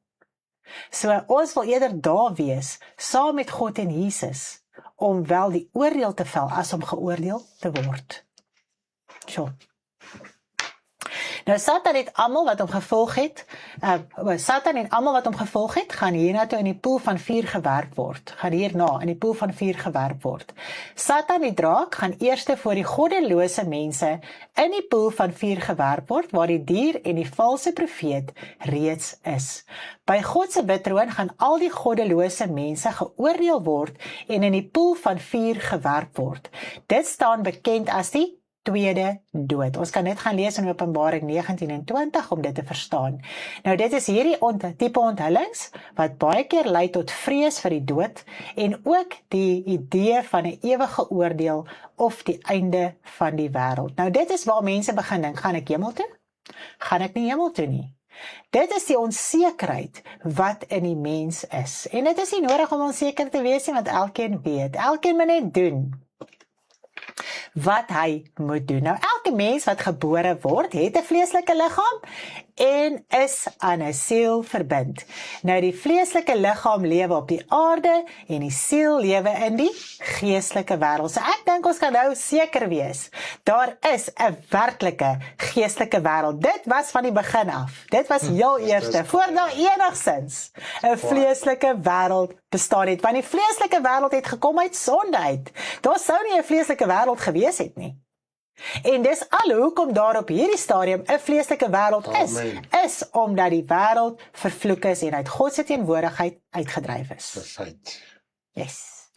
So ons wil eerder daar wees, saam met God en Jesus, om wel die oordeel te vel, as om geoordeel te word. Nou Satan het almal wat hom gevolg het, Satan en almal wat hom gevolg het, gaan hiernatoe in die poel van vuur gewerp word, gaan hierna in die poel van vuur gewerp word. Satan die draak gaan eerste voor die goddelose mense in die poel van vuur gewerp word, waar die dier en die valse profeet reeds is. By God se wit troon gaan al die goddelose mense geoordeel word en in die poel van vuur gewerp word. Dit staan bekend as die tweede dood. Ons kan net gaan lees in Openbaring 19 en 20 om dit te verstaan. Nou dit is hierdie tipe onthullings wat baie keer lei tot vrees vir die dood en ook die idee van 'n ewige oordeel of die einde van die wêreld. Nou dit is waar mense begin dink, gaan ek hemel toe? Gaan ek nie hemel toe nie? Dit is die onsekerheid wat in die mens is. En dit is nie nodig om onseker te wees nie, want elkeen weet. Elkeen moet net doen wat hy moet doen. Nou elke mens wat gebore word, het 'n vleeslike liggaam en is aan 'n siel verbind. Nou die vleeslike liggaam lewe op die aarde en die siel lewe in die geestelike wêreld. So ek dink ons kan nou seker wees, daar is 'n werklike geestelike wêreld. Dit was van die begin af. Dit was heel eerste, voor daar enigsins 'n vleeslike wêreld bestaan het, want die vleeslike wêreld het gekom uit sonde uit. Daar sou nie 'n vleeslike wêreld gewees het nie. En dis al hoekom daar op hierdie stadium 'n vleeslike wêreld is omdat die wêreld vervloek is en uit God se teenwoordigheid uitgedryf is. Perfect. Yes.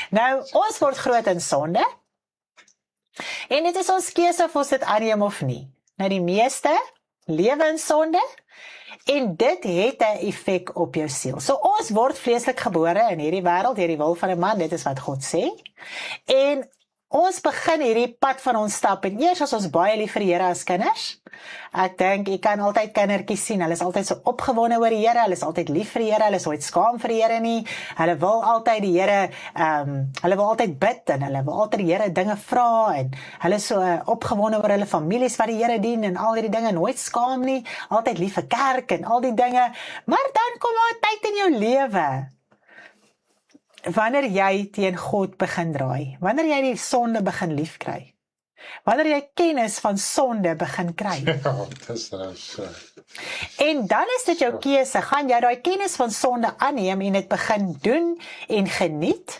Nou, ons word groot in sonde, en dit is ons keuse of ons dit aanneem of nie. Nou die meeste lewe in sonde, en dit het 'n effek op jou siel. So ons word vleeslik gebore in hierdie wêreld, deur die wil van 'n man, dit is wat God sê. En ons begin hierdie pad van ons stap, en eers as ons baie lief vir die Here as kinders. Ek dink, jy kan altyd kindertjies sien, hulle is altyd so opgewonde oor die Here, hulle is altyd lief vir die Here, hulle is nooit skaam vir die Here nie, hulle wil altyd die Here, hulle wil altyd bid, en hulle wil altyd die Here dinge vra, en hulle is so opgewonde oor hulle families wat die Here dien, en al hierdie dinge, nooit skaam nie, altyd lief vir kerk, en al die dinge, maar dan kom daar 'n tyd in jou lewe, wanneer jy teen God begin draai, wanneer jy die sonde begin lief kry, wanneer jy kennis van sonde begin kry. Ja, dis so. En dan is dit jou keuse, gaan jy daai kennis van sonde aanneem en dit begin doen en geniet,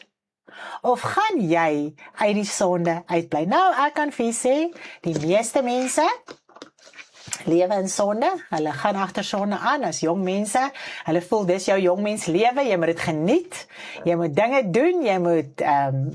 of gaan jy uit die sonde uitbly? Nou, ek kan vir julle sê, die meeste mense lewe in sonde, hulle gaan agter sonde aan as jong mense, hulle voel dis jou jongmens lewe, jy moet dit geniet, jy moet dinge doen, jy moet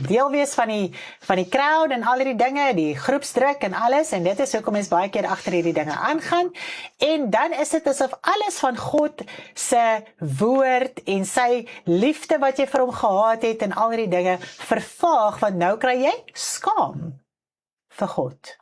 deel wees van die crowd en al die dinge, die groepsdruk en alles, en dit is hoekom mens baie keer agter hierdie dinge aangaan, en dan is dit asof alles van God se woord en sy liefde wat jy vir hom gehad het en al die dinge vervaag, want nou kry jy skaam vir God.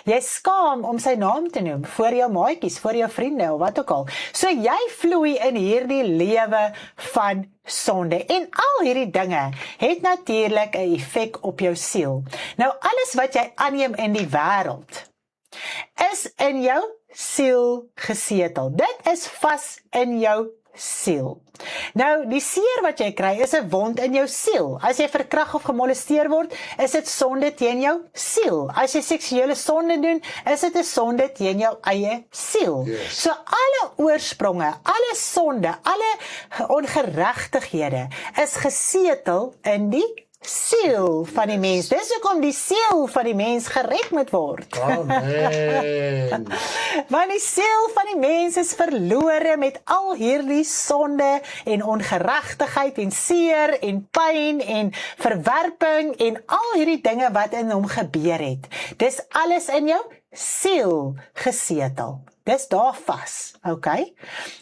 Jy skaam om sy naam te noem, voor jou maatjies, voor jou vriende, of wat ook al. So jy vloei in hierdie lewe van sonde, en al hierdie dinge het natuurlik 'n effek op jou siel. Nou alles wat jy aanneem in die wêreld, is in jou siel gesetel. Dit is vas in jou siel. Nou, die seer wat jy kry is 'n wond in jou siel. As jy verkragt of gemolesteer word, is dit sonde teen jou siel. As jy seksuele sonde doen, is dit 'n sonde teen jou eie siel. Yes. So alle oorspronge, alle sonde, alle ongeregtighede is gesetel in die siel van die mens. Dis hoekom die siel van die mens gered moet word. Amen. Want die siel van die mens is verlore met al hierdie sonde en ongeregtigheid en seer en pyn en verwerping en al hierdie dinge wat in hom gebeur het. Dis alles in jou siel gesetel. Dis daar vas, okay?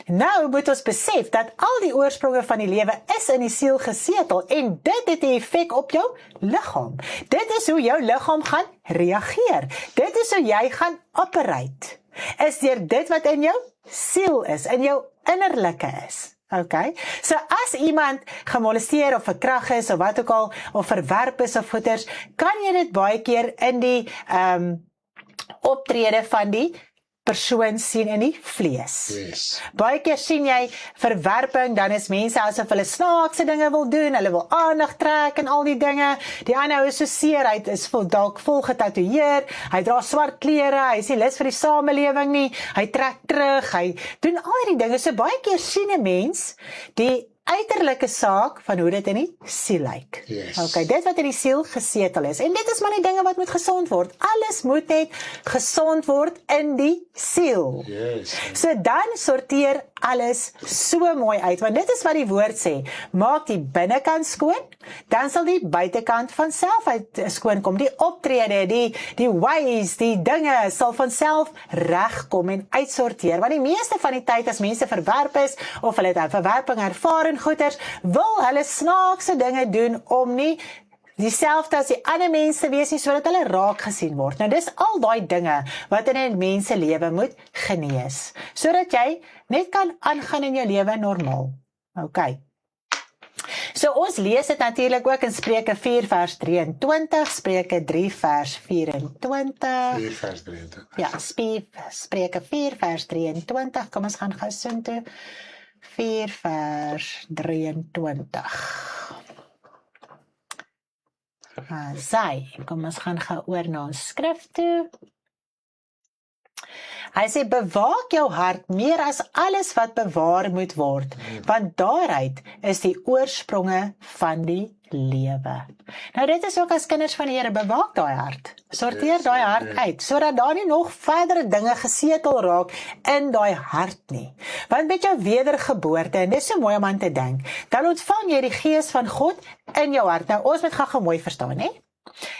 Nou moet ons besef dat al die oorspronge van die lewe is in die siel gesetel en dit het 'n effek op jou liggaam. Dit is hoe jou liggaam gaan reageer. Dit is hoe jy gaan operate. Is deur dit wat in jou siel is, in jou innerlike is. Okay? So as iemand gemolesteer of verkragt is of wat ook al, of verwerp is of goeters, kan jy dit baie keer in die optrede van die persoon sien in die vlees. Yes. Baie keer sien jy verwerping, dan is mense asof hulle snaakse dinge wil doen, hulle wil aandag trek en al die dinge. Die ander is so seer, hy is dalk vol getatoeëer, hy dra swart klere, hy is nie lus vir die samelewing nie, hy trek terug, hy doen al die dinge. So baie keer sien 'n mens die uiterlike saak van hoe dit in die siel lyk. Yes. Okay, dit wat in die siel gesetel is. En dit is maar die dinge wat moet gesond word. Alles moet net gesond word in die siel. Yes. So dan sorteer alles so mooi uit, want dit is wat die woord sê. Maak die binnekant skoon, dan sal die buitekant van self uit skoon kom. Die optrede, die ways, die dinge sal van self regkom en uitsorteer. Want die meeste van die tyd as mense verwerp is, of hulle het 'n verwerping ervaar en goeters, wil hulle snaakse dinge doen om nie dieselfde as die ander mense wees nie, sodat hulle raak gesien word. Nou dis al daai dinge wat in 'n mens se lewe moet genees, sodat jy net kan aangaan in jou lewe normaal. Okay. So ons lees dit natuurlik ook in Spreuke 4 vers 23, Spreuke 3 vers 24. 4 vers 23. Ja, Spreuke 4 vers 23. Kom ons gaan gou soontoe. 4 vers 23. Kom ons gaan gou oor na ons skrif toe. Hy sê, bewaak jou hart meer as alles wat bewaar moet word, want daaruit is die oorspronge van die lewe. Nou dit is ook as kinders van die Here, bewaak daai hart. Sorteer daai hart uit, sodat daar nie nog verdere dinge gesetel raak in daai hart nie. Want met jou wedergeboorte, en dit is so mooi om aan te dink, dan ontvang jy die gees van God in jou hart. Nou ons moet gaan mooi verstaan, hè?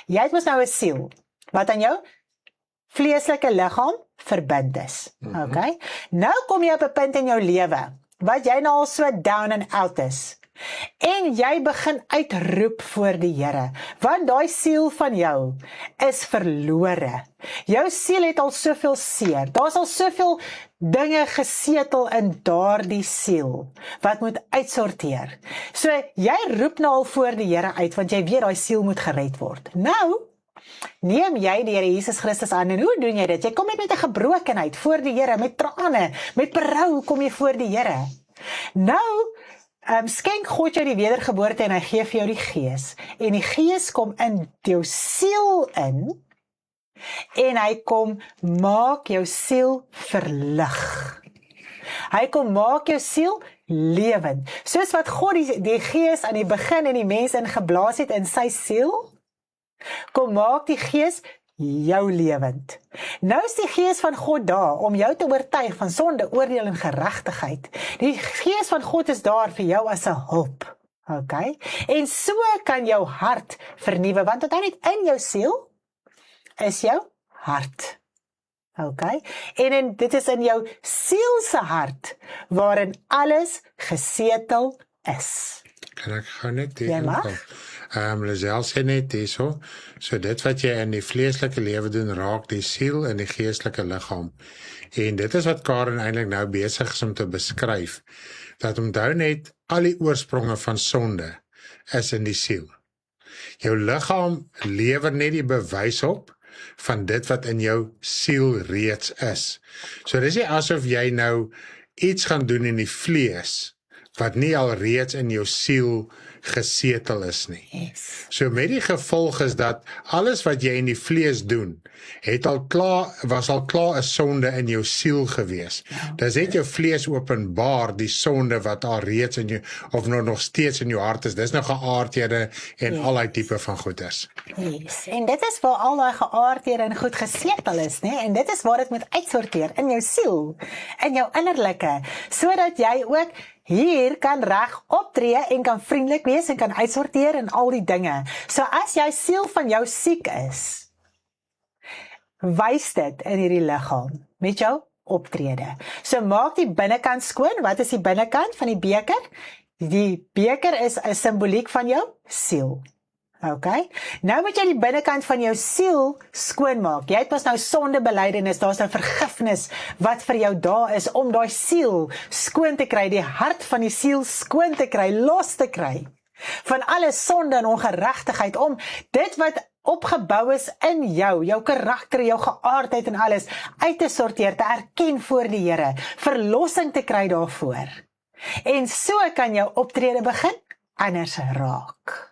Jy het mos nou 'n siel, wat aan jou vleeslike liggaam verbind is. Okay? Nou kom jy op 'n punt in jou lewe, wat jy nou al so down and out is. En jy begin uitroep voor die Here, want daai siel van jou is verlore. Jou siel het al soveel seer, daar's al soveel dinge gesetel in daardie siel, wat moet uitsorteer. So jy roep nou al voor die Here uit, want jy weet daai siel moet gered word. Nou, neem jy die Here Jesus Christus aan, en hoe doen jy dit? Jy kom met 'n gebrokenheid voor die Here, met trane, met berou kom jy voor die Here. Nou, skenk God jou die wedergeboorte en hy gee vir jou die gees. En die gees kom in jou siel in, en hy kom maak jou siel verlig. Hy kom maak jou siel lewend. Soos wat God die gees aan die begin in die mens ingeblaas het in sy siel, kom maak die gees jou lewend. Nou is die Gees van God daar om jou te oortuig van sonde, oordeel en geregtigheid. Die Gees van God is daar vir jou as 'n hulp. Okay? En so kan jou hart vernuwe, want uiteindelik in jou siel is jou hart. Okay? En dit is in jou sielse hart waarin alles gesetel is. Kan ek gou net Jy mag. Lisel sê net hierso, so dit wat jy in die vleeslike lewe doen, raak die siel en die geestelike liggaam. En dit is wat Karen eintlik nou besig is om te beskryf, dat onthou net al die oorspronge van sonde is in die siel. Jou liggaam lewer net die bewys op van dit wat in jou siel reeds is. So dis nie asof jy nou iets gaan doen in die vlees, wat nie al reeds in jou siel gesetel is nie. Yes. So met die gevolg is dat alles wat jy in die vlees doen, was al klaar 'n sonde in jou siel gewees. Dis net jou vlees openbaar die sonde wat al reeds in jou, of nog steeds in jou hart is. Dis nou geaardhede en al die tipe van goeders. Yes. En dit is waar al daai geaardhede en goed gesetel is, né? En dit is waar dit moet uitsorteer in jou siel, in jou innerlike, sodat jy ook hier kan reg optree en kan vriendelik wees en kan uitsorteer en al die dinge. So as jy siel van jou siek is, wys dit in hierdie liggaam met jou optrede. So maak die binnekant skoon. Wat is die binnekant van die beker? Die beker is 'n simboliek van jou siel. Okay? Nou moet jy die binnekant van jou siel skoonmaak. Jy het mos nou sondebelydenis, daar's nou vergifnis wat vir jou daar is om daai siel skoon te kry, die hart van die siel skoon te kry, los te kry van alle sonde en ongeregtigheid, om dit wat opgebou is in jou karakter, jou geaardheid en alles uit te sorteer, te erken voor die Here, verlossing te kry daarvoor. En so kan jou optrede begin anders raak.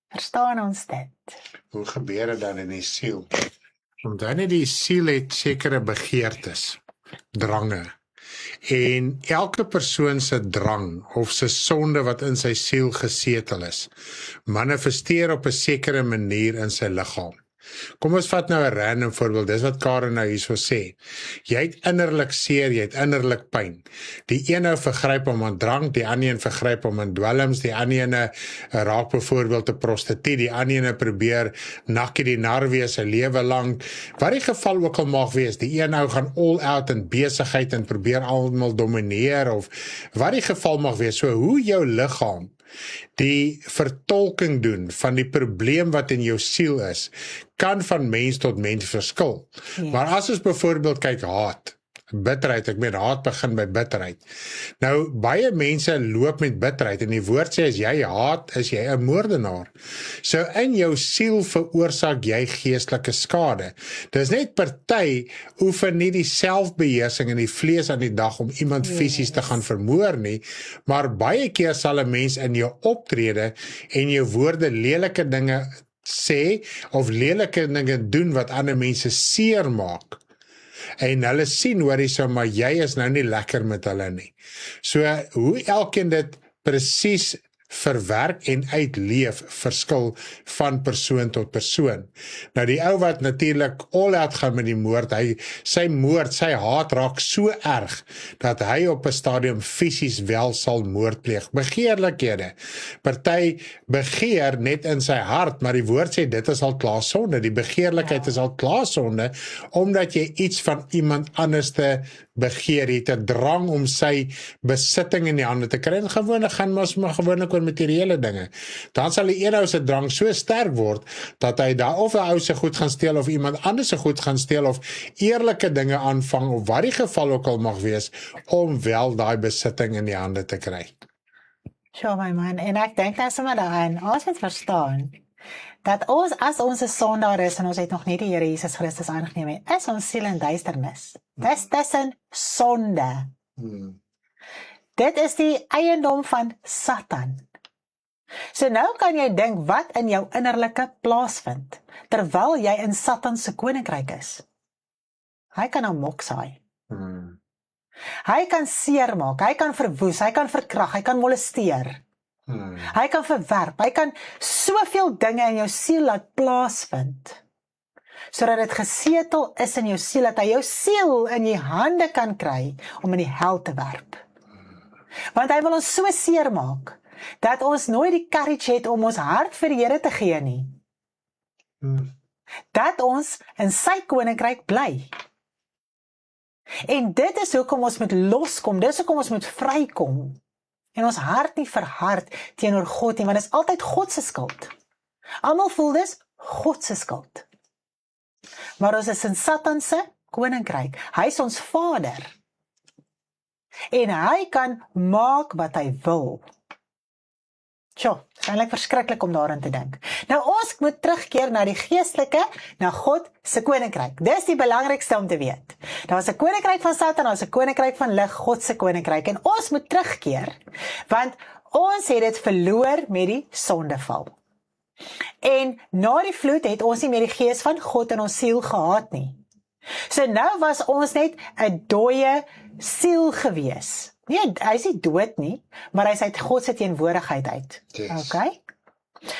Verstaan ons dit? Hoe gebeur dit dan in die siel? Onthou net die siel het sekere begeertes, drange. En elke persoon se drang of se sonde wat in sy siel gesetel is, manifesteer op 'n sekere manier in sy liggaam. Kom ons vat nou 'n random voorbeeld, dis wat Karen nou hierso sê. Jy het innerlik seer, jy het innerlik pyn. Die ene vergryp hom aan drank, die ander een vergryp hom aan dwelms, die ander ene raak byvoorbeeld 'n prostituut, die ander ene probeer nakkie die nar wees sy lewe lank. Wat die geval ook al mag wees, die een nou gaan all out in besigheid en probeer almal domineer, of wat die geval mag wees. So hoe jou liggaam die vertolking doen van die probleem wat in jou siel is, kan van mens tot mens verskil. Yes. Maar as ons byvoorbeeld kyk haat, bitterheid, ek meen haat begin by bitterheid. Nou, baie mense loop met bitterheid en die woord sê as jy haat, is jy 'n moordenaar. So in jou siel veroorsaak jy geestelike skade. Dis net party oefen nie die selfbeheersing in die vlees aan die dag om iemand fisies te gaan vermoor nie, maar baie keer sal 'n mens in jou optrede en jou woorde lelike dinge sê of lelike dinge doen wat ander mense seer maak. En hulle sien hoor hierso, maar jy is nou nie lekker met hulle nie. So hoe elkeen dit presies verwerk en uitleef verskil van persoon tot persoon. Nou die ou wat natuurlik all out gaan met die moord, sy haat raak so erg dat hy op 'n stadium fisies wel sal moord pleeg. Begeerlikhede. Party begeer net in sy hart, maar die woord sê dit is al klaar sonde. Die begeerlikheid is al klaar sonde omdat jy iets van iemand anders te begeer, het 'n drang om sy besitting in die hande te kry. En gewoonlik gaan maar gewoonlik oor materiële dinge. Dan sal die een ou se drang so sterk word dat hy daar of 'n ou se goed gaan steel of iemand anders se goed gaan steel of eerlike dinge aanvang of wat die geval ook al mag wees om wel daai besitting in die hande te kry. Sjoe my man, en ek dink nou sommer daaraan, ons het verstaan dat as ons 'n sondaar is en ons het nog nie die Here Jesus Christus aangeneem nie, is ons siel in duisternis. Dis tussen sonde. Dit is die eiendom van Satan. So nou kan jy dink wat in jou innerlike plaasvind, terwyl jy in Satan se koninkryk is. Hy kan amok saai. Hy kan seermaak, hy kan verwoes, hy kan verkrag, hy kan molesteer. Hy kan verwerp, hy kan soveel dinge in jou siel laat plaasvind. sodat dit gesetel is in jou siel, dat hy jou siel in die hande kan kry, om in die hel te werp. Want hy wil ons so seer maak, dat ons nooit die courage het om ons hart vir die Here te gee nie. Dat ons in sy koninkryk bly. En dit is hoekom ons moet loskom, dit is hoekom ons moet vrykom. En ons hart nie verhard teenoor God nie, want dit is altyd God se skuld. Almal voel dis God se skuld. Maar ons is in Satan se koninkryk. Hy is ons Vader. En hy kan maak wat hy wil. Tjoh, dit is eintlik verskriklik om daaraan te dink. Nou ons moet terugkeer na die geestelike, na God se koninkryk. Dis die belangrikste om te weet. Daar is 'n koninkryk van Satan, daar is 'n koninkryk van lig, God se koninkryk. En ons moet terugkeer, want ons het dit verloor met die sondeval. En na die vloed het ons nie meer die gees van God in ons siel gehad nie. So nou was ons net 'n dooie siel gewees. Nee, hy is nie dood nie, maar hy is uit God se teenwoordigheid uit. Yes. Okay?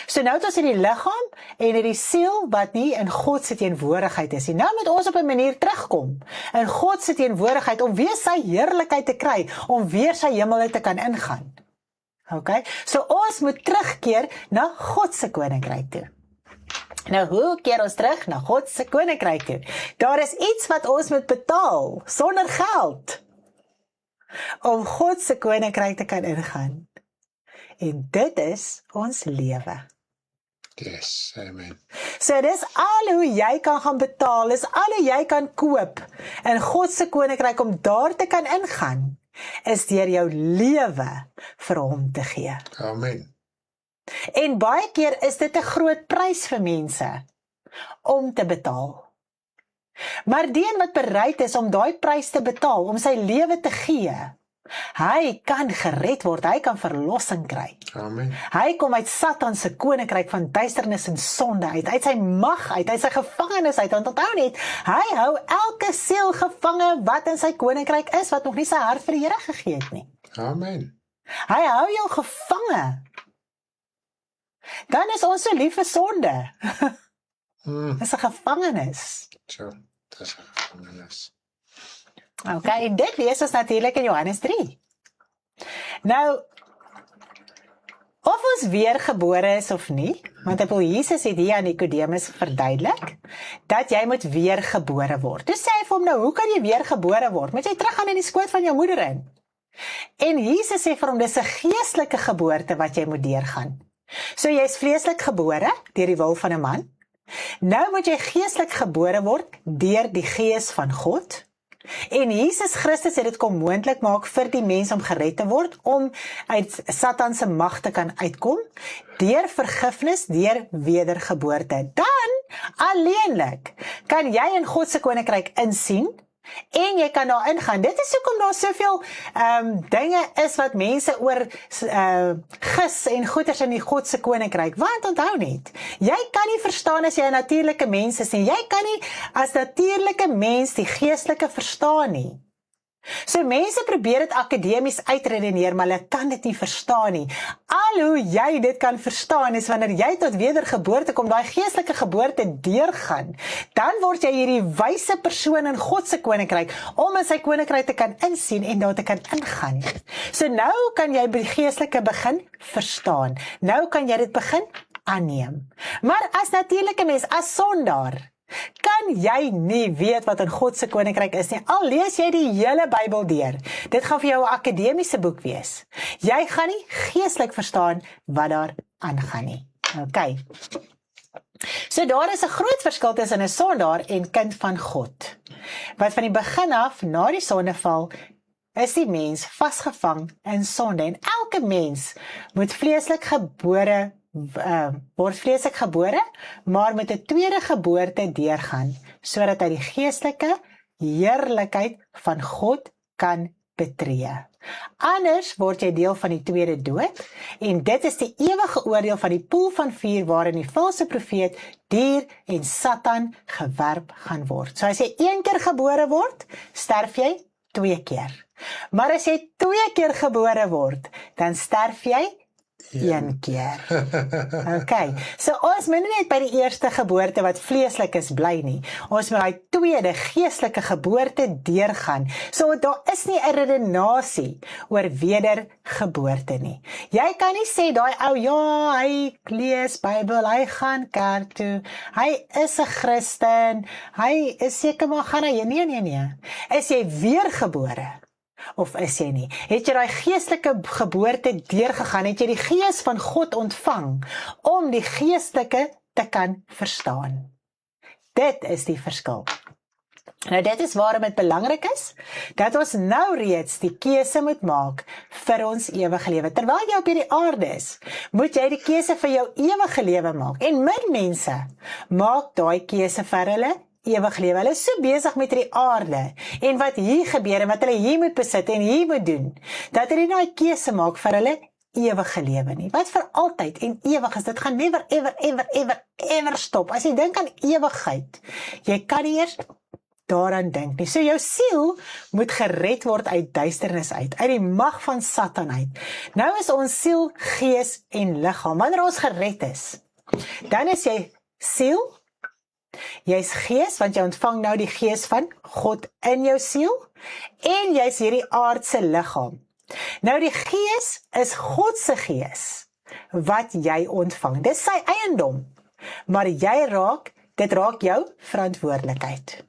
So nou het ons die liggaam en die siel wat nie in God se teenwoordigheid is nie. Nou moet ons op 'n manier terugkom in God se teenwoordigheid om weer sy heerlikheid te kry, om weer sy hemel te kan ingaan. Okay? So ons moet terugkeer na God se koninkryk toe. Nou, hoe keer ons terug na God se koninkryk toe? Daar is iets wat ons moet betaal, sonder geld, om God se koninkryk te kan ingaan. En dit is ons lewe. Yes, amen. So dis al hoe jy kan gaan betaal, is al hoe jy kan koop in God se koninkryk om daar te kan ingaan, is deur jou lewe vir hom te gee. Amen. En baie keer is dit 'n groot prys vir mense om te betaal. Maar die een wat bereid is om daai prys te betaal, om sy lewe te gee, hy kan gered word, hy kan verlossing kry. Amen. Hy kom uit Satan se koninkryk van duisternis en sonde uit sy mag uit sy gevangenis uit, want onthou net, hy hou elke siel gevange wat in sy koninkryk is, wat nog nie sy hart vir die Here gegee het nie. Amen. Hy hou jou gevange. Dan is ons so lief vir sonde. Dis 'n gevangenis. So, dis 'n gevangenis. Okay, en dit lees ons natuurlik in Johannes 3. Nou, of ons weergebore is of nie, want Jesus het hier aan Nikodemus verduidelik, dat jy moet weergebore word. Toe sê hy vir hom, nou, hoe kan jy weergebore word? Moet jy teruggaan in die skoot van jou moeder in? En Jesus sê vir hom, dis 'n geestelike geboorte wat jy moet deurgaan. So jy is vleeslik gebore, deur die wil van 'n man. Nou moet jy geestelik gebore word, deur die gees van God. En Jesus Christus het dit kom moontlik maak vir die mens om gered te word, om uit Satan se mag te kan uitkom, deur vergifnis, deur wedergeboorte. Dan, alleenlik, kan jy in God se koninkryk insien, en jy kan daar ingaan. Dit is hoekom daar soveel dinge is wat mense oor gis en goeders in die God se koninkryk. Want onthou net, jy kan nie verstaan as jy 'n natuurlike mens is nie. Jy kan nie as natuurlike mens die geestelike verstaan nie. So mense probeer dit akademies uitredeneer, maar hulle kan dit nie verstaan nie. Al hoe jy dit kan verstaan is wanneer jy tot wedergeboorte kom, daai geestelike geboorte deurgaan, dan word jy hierdie wyse persoon in God se koninkryk, om in sy koninkryk te kan insien en daar te kan ingaan. So nou kan jy die geestelike begin verstaan. Nou kan jy dit begin aanneem. Maar as natuurlike mens, as sondaar, kan jy nie weet wat in God se koninkryk is nie, al lees jy die hele Bybel deur. Dit gaan vir jou 'n akademiese boek wees. Jy gaan nie geestelik verstaan wat daar aangaan nie. Okay. So daar is 'n groot verskil tussen 'n sondaar en kind van God. Wat van die begin af, na die sondeval, is die mens vasgevang in sonde. En elke mens moet vleeslik gebore word vleeslik gebore, maar met 'n tweede geboorte deurgaan, sodat hy die geestelike heerlikheid van God kan betree. Anders word jy deel van die tweede dood, en dit is die ewige oordeel van die poel van vuur, waarin die valse profeet, dier en Satan gewerp gaan word. So as jy 1 keer gebore word, sterf jy 2 keer. Maar as jy 2 keer gebore word, dan sterf jy een keer. Okay, so ons moet nie net by die eerste geboorte wat vleeslik is bly nie. Ons moet die tweede geestelike geboorte deurgaan. So daar is nie 'n redenasie oor wedergeboorte nie. Jy kan nie sê daai ou, ja, hy lees Bybel, hy gaan kerk toe, hy is 'n Christen, hy is seker maar gaan hy, nee. Is jy weergebore? Of is jy nie? Het jy daai geestelike geboorte deurgegaan? Het jy die gees van God ontvang om die geestelike te kan verstaan? Dit is die verskil. Nou dit is waarom dit belangrik is, dat ons nou reeds die keuse moet maak vir ons ewige lewe. Terwyl jy op hierdie aarde is, moet jy die keuse vir jou ewige lewe maak. En min mense maak daai keuse vir hulle ewig lewe. Hulle is so besig met die aarde en wat hier gebeur en wat hulle hier moet besit en hier moet doen, dat hulle nie daai keuse maak vir hulle ewige lewe nie. Wat vir altyd en ewig is, dit gaan never, ever stop. As jy dink aan ewigheid, jy kan nie eers daaraan dink nie. So jou siel moet gered word uit duisternis uit die mag van Satan uit. Nou is ons siel, gees en liggaam. Wanneer ons gered is, dan is jy siel, jy's gees, want jy ontvang nou die gees van God in jou siel, en jy's hierdie aardse liggaam. Nou die gees is God se gees, wat jy ontvang. Dis sy eiendom, maar dit raak jou verantwoordelikheid.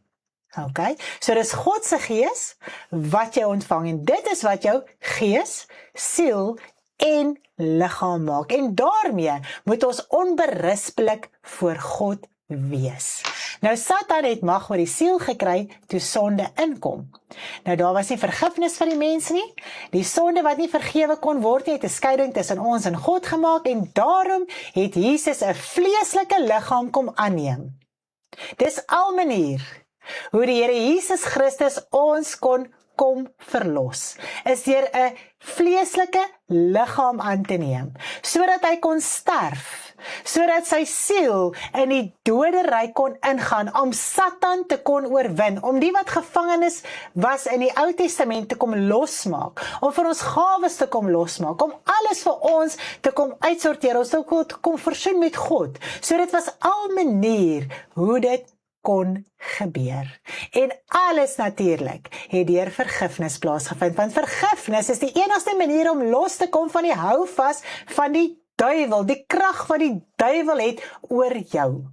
Okay, so dis God se gees, wat jy ontvang, en dit is wat jou gees, siel en liggaam maak, en daarmee moet ons onberispelik voor God wees. Nou Satan het mag oor die siel gekry toe sonde inkom. Nou daar was nie vergifnis van die mens nie, die sonde wat nie vergewe kon word nie, het 'n skeiding tussen ons en God gemaak, en daarom het Jesus 'n vleeslike liggaam kom aanneem. Dis al manier hoe die Here Jesus Christus ons kon kom verlos, is deur 'n vleeslike liggaam aan te neem, sodat hy kon sterf, sodat sy siel in die doderyk kon ingaan, om Satan te kon oorwin, om die wat gevangenes was in die Ou Testament te kom losmaak, om vir ons gawes te kom losmaak, om alles vir ons te kom uitsorteer, ons te kom versoen met God. So dit was al manier hoe dit kon gebeur. En alles natuurlik het deur vergifnis plaasgevind, want vergifnis is die enigste manier om los te kom van die houvas van die duiwel, die krag wat die duiwel het oor jou.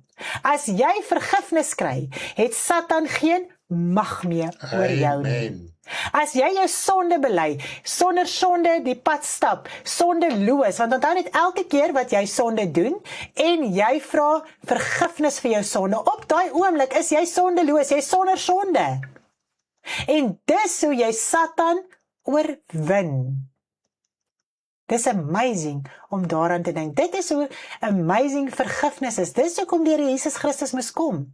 As jy vergifnis kry, het Satan geen mag meer oor jou nie. As jy jou sonde bely, sonder sonde die pad stap, sondeloos, want onthou net elke keer wat jy sonde doen, en jy vra vergifnis vir jou sonde, op daai oomblik is jy sondeloos, jy sonder sonde. En dis hoe jy Satan oorwin. Dis amazing om daaraan te dink. Dit is hoe amazing vergifnis is. Dis hoekom die Here Jesus Christus moes kom,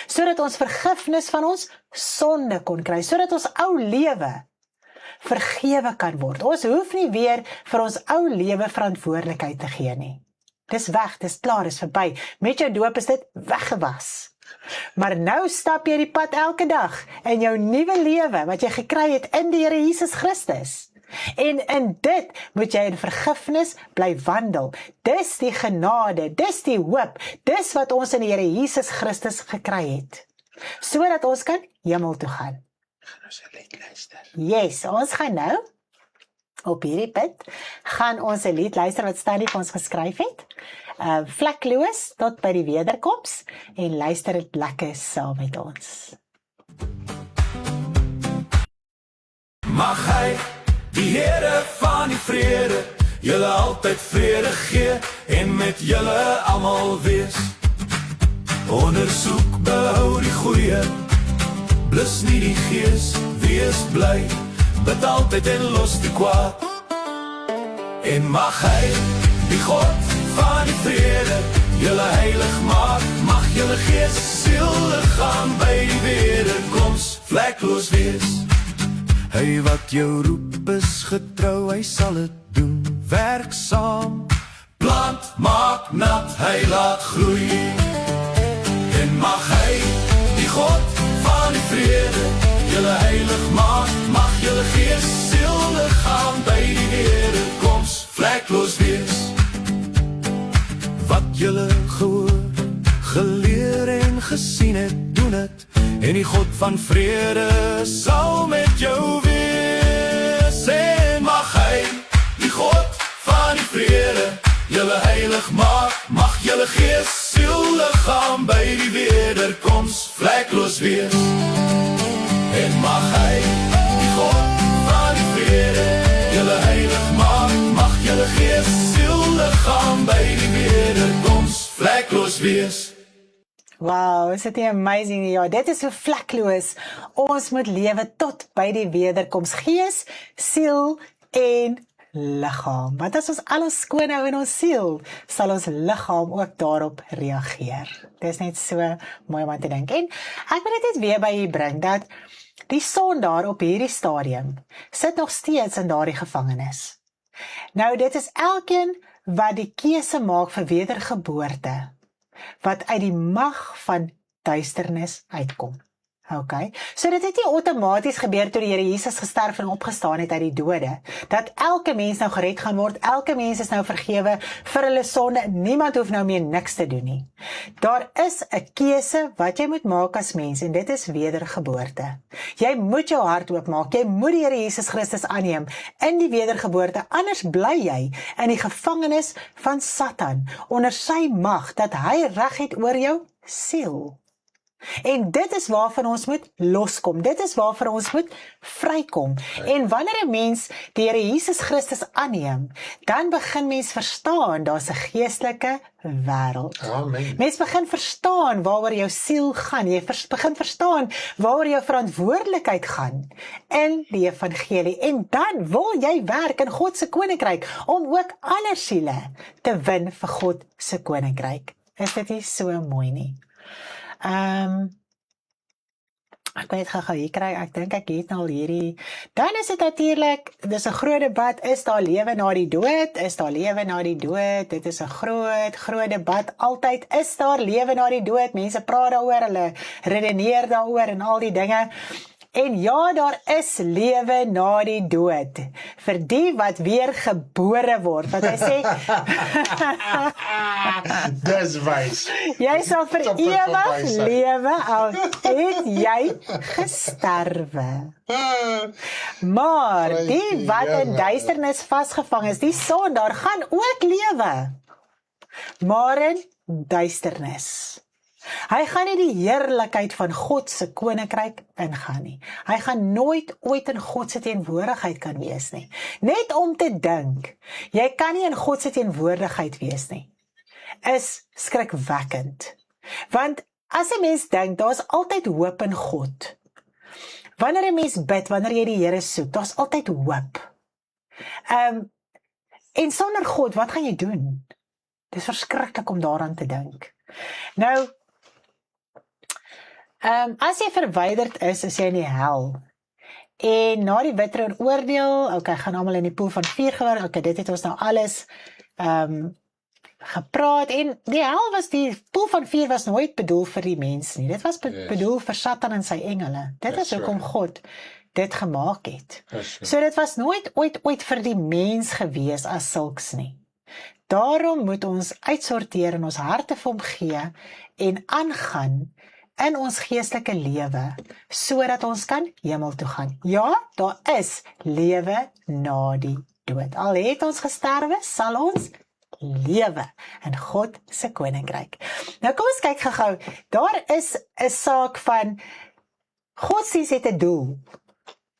sodat ons vergifnis van ons sonde kon kry, sodat ons ou lewe vergewe kan word. Ons hoef nie weer vir ons ou lewe verantwoordelikheid te gee nie. Dis weg, dis klaar, dis verby. Met jou doop is dit weggewas. Maar nou stap jy die pad elke dag in jou nuwe lewe wat jy gekry het in die Here Jesus Christus. En in dit moet jy in vergifnis bly wandel. Dis die genade, dis die hoop, dis wat ons in die Here Jesus Christus gekry het, sodat ons kan hemel toe gaan. Gaan ons 'n lied luister. Yes, ons gaan nou op hierdie punt, gaan ons 'n lied luister wat Stanley vir ons geskryf het, vlekloos tot by die wederkoms, en luister dit lekker saam met ons. Mag hy, die Here van die vrede, julle altyd vrede gee, en met julle almal wees. Ondersoek, behou die goeie, blus nie die gees, wees bly, bid altyd en los die kwaad. En mag hy, die God van die vrede, julle heilig maak, mag julle gees, siel, liggaam by die wederkoms vlekloos wees. Hy wat jou roep is getrou, hy sal het doen, werk saam, plant, maak nat, hy laat groei. En mag hy, die God van die vrede, julle heilig maak, mag julle gees, siel, liggaam by die wederkoms vlekloos wees. gesien het, doen het, en die God van vrede sal met jou wees. En mag hy, die God van die vrede, julle heilig maak, mag julle gees, siel, liggaam by die wederkoms vlekloos wees. En mag hy, die God van die vrede, julle heilig maak, mag julle gees, siel, liggaam by die wederkoms vlekloos wees. Wow, is dit nie amazing nie? Ja, dit is so vlekloos. Ons moet lewe tot by die wederkoms, gees, siel en liggaam. Want as ons alles skoon hou in ons siel, sal ons liggaam ook daarop reageer. Dit is net so mooi om aan te dink. En ek wil dit net weer by u bring, dat die sondaar op hierdie stadium sit nog steeds in daardie gevangenis. Nou, dit is elkeen wat die keuse maak vir wedergeboorte, wat uit die mag van duisternis uitkom. Okay. So dit het nie outomaties gebeur toe die Here Jesus gesterf en opgestaan het uit die dode, dat elke mens nou gered gaan word, elke mens is nou vergewe vir hulle sonde, niemand hoef nou meer niks te doen nie. Daar is 'n keuse wat jy moet maak as mens, en dit is wedergeboorte. Jy moet jou hart oopmaak, jy moet die Here Jesus Christus aanneem in die wedergeboorte, anders bly jy in die gevangenis van Satan, onder sy mag, dat hy reg het oor jou siel. En dit is waarvan ons moet loskom, dit is waarvan ons moet vrykom. En wanneer 'n mens die Here Jesus Christus aanneem, dan begin mens verstaan, daar's 'n geestelike wêreld. Amen. Mens begin verstaan waaroor jou siel gaan, jy begin verstaan waaroor jou verantwoordelikheid gaan in die evangelie. En dan wil jy werk in God se koninkryk, om ook ander siele te win vir God se koninkryk. Is dit nie so mooi nie? Ek weet gou hier kry, ek dink ek het nou al hierdie, dan is dit natuurlik, dis 'n groot debat, is daar lewe na die dood, is daar lewe na die dood, dit is 'n groot debat, altyd is daar lewe na die dood, mense praat daaroor, hulle redeneer daaroor en al die dinge, en ja, daar is lewe na die dood, vir die wat weer gebore word, wat hy sê, Dis wys. jy sal vir Tot punt van ewig wysheid. lewe, al het jy gesterwe. Maar Prys die die wat in Here. duisternis vasgevang is, die sondaar gaan ook lewe, maar in duisternis. Hy gaan nie die heerlikheid van God se koninkryk ingaan nie. Hy gaan nooit ooit in God se teenwoordigheid kan wees nie. Net om te dink, jy kan nie in God se teenwoordigheid wees nie, is skrikwekkend. Want as 'n mens dink, daar's altyd hoop in God. Wanneer 'n mens bid, wanneer jy die Here soek, daar's altyd hoop. En sonder God, wat gaan jy doen? Dis verskriklik om daaraan te dink. Nou, as jy verwyderd is jy in die hel. En na die wittroon oordeel, okay, gaan almal in die poel van vuur gewerk, okay, dit het ons nou alles gepraat, en die hel was, die poel van vuur was nooit bedoel vir die mens nie, dit was bedoel vir Satan en sy engele, dit is hoekom God dit gemaak het. So dit was nooit ooit vir die mens gewees as sulks nie. Daarom moet ons uitsorteer en ons harte vir hom gee, en aangaan in ons geestelike lewe, sodat ons kan hemel toe gaan. Ja, daar is lewe na die dood. Al het ons gesterwe, sal ons lewe in God se koninkryk. Nou kom ons kyk gou-gou, daar is 'n saak van, godsdienst het 'n doel.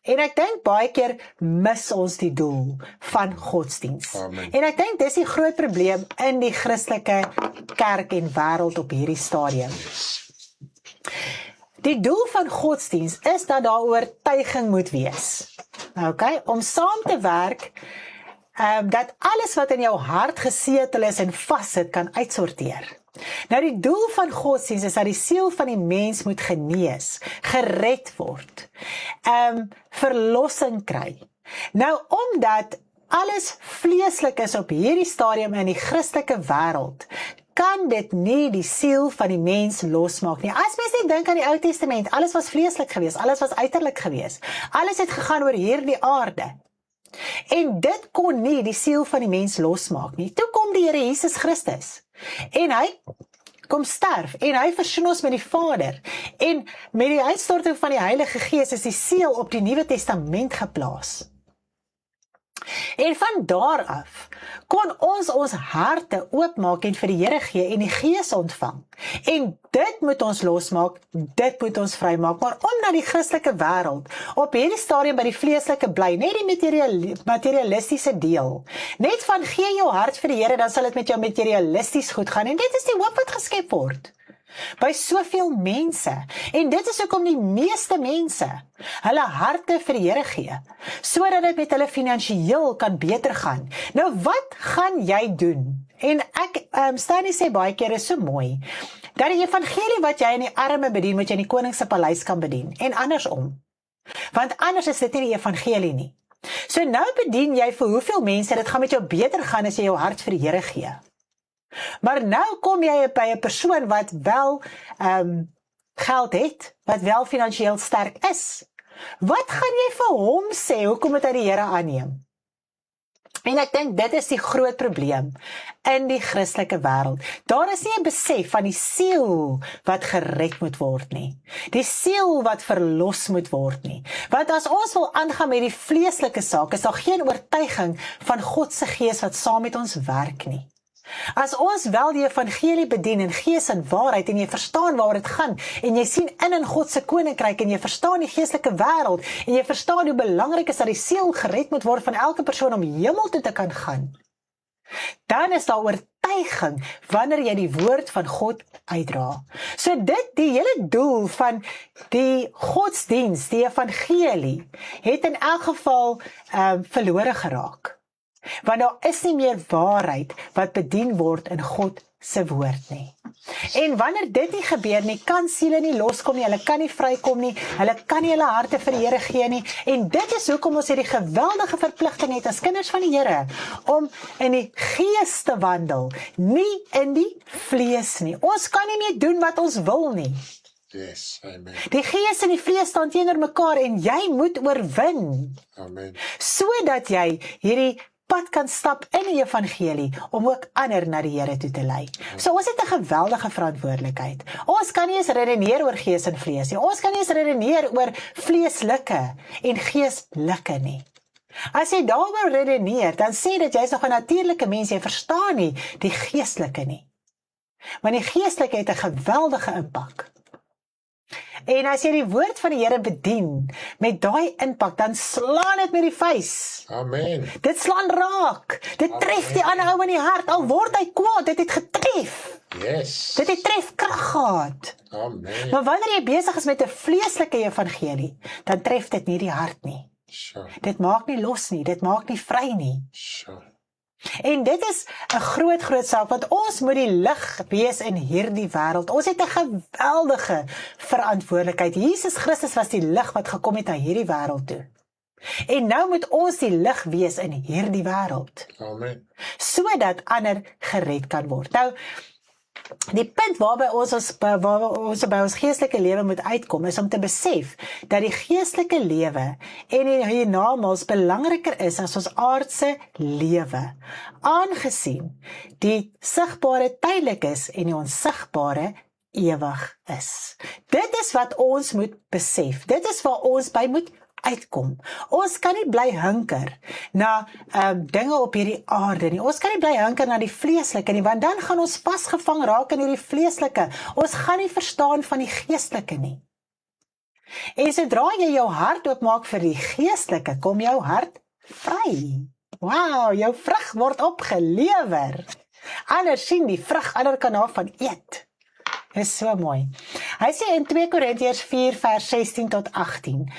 En ek dink baie keer mis ons die doel van godsdienst. Amen. En ek dink dis die groot probleem in die Christelike kerk en wêreld op hierdie stadium. Die doel van godsdienst is dat daar oortuiging moet wees. Okay? Om saam te werk, dat alles wat in jou hart gesetel is en vassit kan uitsorteer. Nou die doel van godsdienst is dat die siel van die mens moet genees, gered word, verlossing kry. Nou omdat alles vleeslik is op hierdie stadium in die Christelike wêreld, kan dit nie die siel van die mens losmaak nie. As mens net dink aan die Ou Testament, alles was vleeslik gewees, alles was uiterlik gewees. Alles het gegaan oor hierdie aarde. En dit kon nie die siel van die mens losmaak nie. Toe kom die Here Jesus Christus. En hy kom sterf en hy versoen ons met die Vader. En met die uitstorting van die Heilige Gees is die seël op die Nuwe Testament geplaas. En van daar af kon ons harte oopmaak en vir die Here gee en die Gees ontvang. En dit moet ons losmaak, dit moet ons vrymaak, maar omdat die Christelike wêreld op hierdie stadium by die vleeslike bly, net die materialistiese deel, net van gee jou hart vir die Here, dan sal dit met jou materialisties goed gaan, en dit is die hoop wat geskep word by soveel mense, en dit is hoekom die meeste mense hulle harte vir die Here gee, sodat dit met hulle finansiëel kan beter gaan. Nou wat gaan jy doen? En ek, Stanley sê baie keer, is so mooi, dat die evangelie wat jy in die arme bedien, moet jy in die koning se paleis kan bedien, en andersom, want anders is dit nie die evangelie nie. So nou bedien jy vir hoeveel mense, dit gaan met jou beter gaan as jy jou hart vir die Here gee. Maar nou kom jy by 'n persoon wat wel geld het, wat wel finansiëel sterk is. Wat gaan jy vir hom sê, hoekom het hy die Here aanneem? En ek dink dit is die groot probleem in die Christelike wêreld. Daar is nie 'n besef van die siel wat gered moet word nie. Die siel wat verlos moet word nie. Want as ons wil aangaan met die vleeslike saak, is daar geen oortuiging van God se Gees wat saam met ons werk nie. As ons wel die evangelie bedien in gees en waarheid, en jy verstaan waar dit gaan, en jy sien in God se koninkryk, en jy verstaan die geestelike wêreld, en jy verstaan hoe belangrik is dat die siel gered moet word van elke persoon om hemel toe te kan gaan, dan is daar oortuiging wanneer jy die woord van God uitdra. So dit, die hele doel van die godsdienst, die evangelie, het in elk geval verlore geraak. Want daar is nie meer waarheid wat bedien word in God se woord nie. En wanneer dit nie gebeur nie, kan siele nie loskom nie, hulle kan nie vrykom nie, hulle kan nie hulle harte vir die Here gee nie, en dit is hoekom ons hierdie geweldige verpligting het as kinders van die Here, om in die gees te wandel, nie in die vlees nie. Ons kan nie meer doen wat ons wil nie. Yes, amen. Die gees en die vlees staan teenoor mekaar, en jy moet oorwin, Amen. sodat jy hierdie pad kan stap in die evangelie, om ook ander na die Here toe te lei. So ons het 'n geweldige verantwoordelikheid. Ons kan nie eens redeneer oor gees en vlees nie. Ons kan nie eens redeneer oor vleeslike en geestelike nie. As jy daaroor redeneer, dan sê dit jy's nog 'n natuurlike mens, jy verstaan nie die geestelike nie. Want die geestelike het 'n geweldige impak. En as jy die woord van die Here bedien, met daai impak, dan slaan dit met die vuis. Amen. Dit slaan raak. Dit tref die ander ou in die hart, al word hy kwaad, dit het getref. Yes. Dit het trefkrag gehad. Amen. Maar wanneer jy besig is met 'n vleeslike evangelie, dan tref dit nie die hart nie. Sure. Dit maak nie los nie, dit maak nie vry nie. Sure. En dit is 'n groot saak, want ons moet die lig wees in hierdie wêreld. Ons het 'n geweldige verantwoordelikheid. Jesus Christus was die lig wat gekom het na hierdie wêreld toe. En nou moet ons die lig wees in hierdie wêreld, Amen. sodat ander gered kan word. Nou, die punt waarby ons by ons geestelike lewe moet uitkom, is om te besef dat die geestelike lewe en die hiernamaals belangriker is as ons aardse lewe, aangesien die sigbare tydelik is en die onsigbare ewig is. Dit is wat ons moet besef. Dit is waar ons by moet uitkom. Ons kan nie bly hinker na dinge op hierdie aarde nie. Ons kan nie bly hinker na die vleeslike nie, want dan gaan ons vasgevang raak in hierdie vleeslike. Ons gaan nie verstaan van die geestelike nie. En sodra jy jou hart oopmaak vir die geestelike, kom jou hart vry. Wow, jou vrug word opgelewer. Ander sien die vrug, ander kan daarvan eet. Is so mooi. Hy sê in 2 Korintiërs 4 vers 16 tot 18,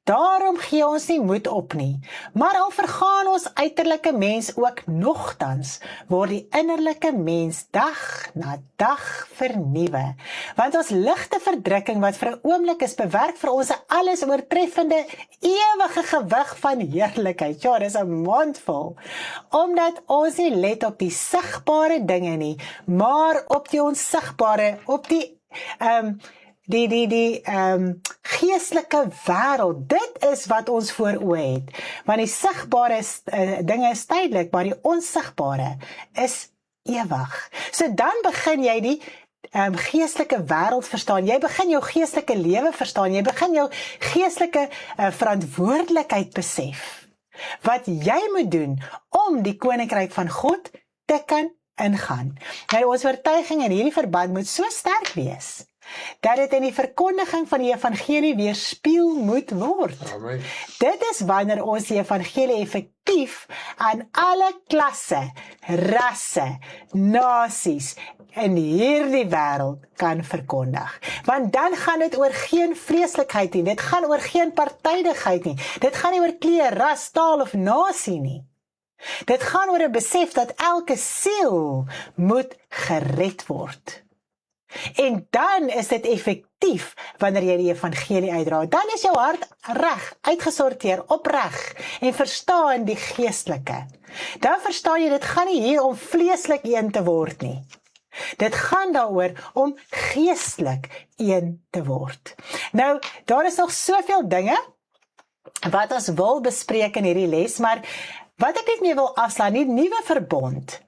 daarom gee ons nie moed op nie, maar al vergaan ons uiterlike mens ook nogtans, word die innerlike mens dag na dag vernuwe. Want ons ligte verdrukking wat vir 'n oomblik is, bewerk vir ons 'n alles oortreffende ewige gewig van heerlikheid. Ja, dis 'n mondvol. Omdat ons nie let op die sigbare dinge nie, maar op die onsigbare, op die geestelike wêreld. Dit is wat ons voor oë het. Want die sigbare dinge is tydelik, maar die onsigbare is ewig. So dan begin jy die geestelike wêreld verstaan, jy begin jou geestelike lewe verstaan, jy begin jou geestelike verantwoordelikheid besef, wat jy moet doen om die koninkryk van God te kan ingaan. Nou, ons oortuiging in hierdie verband moet so sterk wees, dat dit in die verkondiging van die evangelie weerspieël moet word. Amen. Dit is wanneer ons die evangelie effektief aan alle klasse, rasse, nasies in hierdie wêreld kan verkondig. Want dan gaan dit oor geen vreeslikheid nie, dit gaan oor geen partydigheid nie, dit gaan nie oor kleur, ras, taal of nasie nie. Dit gaan oor 'n besef dat elke siel moet gered word. En dan is dit effektief wanneer jy die evangelie uitdra. Dan is jou hart reg, uitgesorteer, opreg en verstaan die geestelike. Dan verstaan jy, dit gaan nie hier om vleeslik een te word nie. Dit gaan daaroor om geestelik een te word. Nou, daar is nog soveel dinge wat ons wil bespreek in hierdie les, maar wat ek net mee wil afslaan, die nuwe verbond,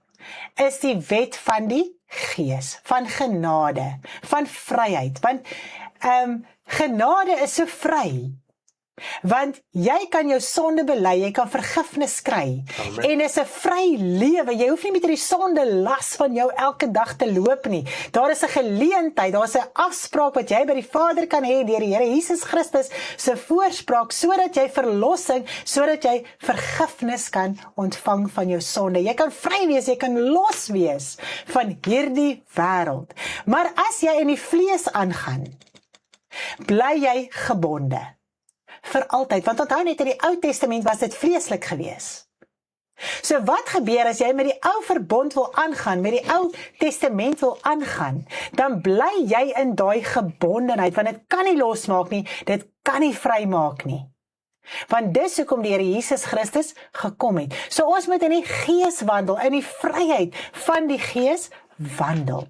is die wet van die Gees, van genade, van vryheid, want genade is so vry, want jy kan jou sonde bely, jy kan vergifnis kry, Amen. En is 'n vry lewe, jy hoef nie met die sonde las van jou elke dag te loop nie, daar is 'n geleentheid, daar is 'n afspraak wat jy by die Vader kan hê, deur die Here Jesus Christus se voorspraak, sodat jy verlossing, sodat jy vergifnis kan ontvang van jou sonde, jy kan vry wees, jy kan los wees van hierdie wêreld, maar as jy in die vlees aangaan, bly jy gebonde, vir altyd, want onthou net in die Ou Testament was dit vleeslik gewees. So wat gebeur as jy met die ou verbond wil aangaan, met die Ou Testament wil aangaan, dan bly jy in daai gebondenheid, want dit kan nie losmaak nie, dit kan nie vrymaak nie. Want dis hoekom die Here Jesus Christus gekom het. So ons moet in die Gees wandel, in die vryheid van die Gees wandel.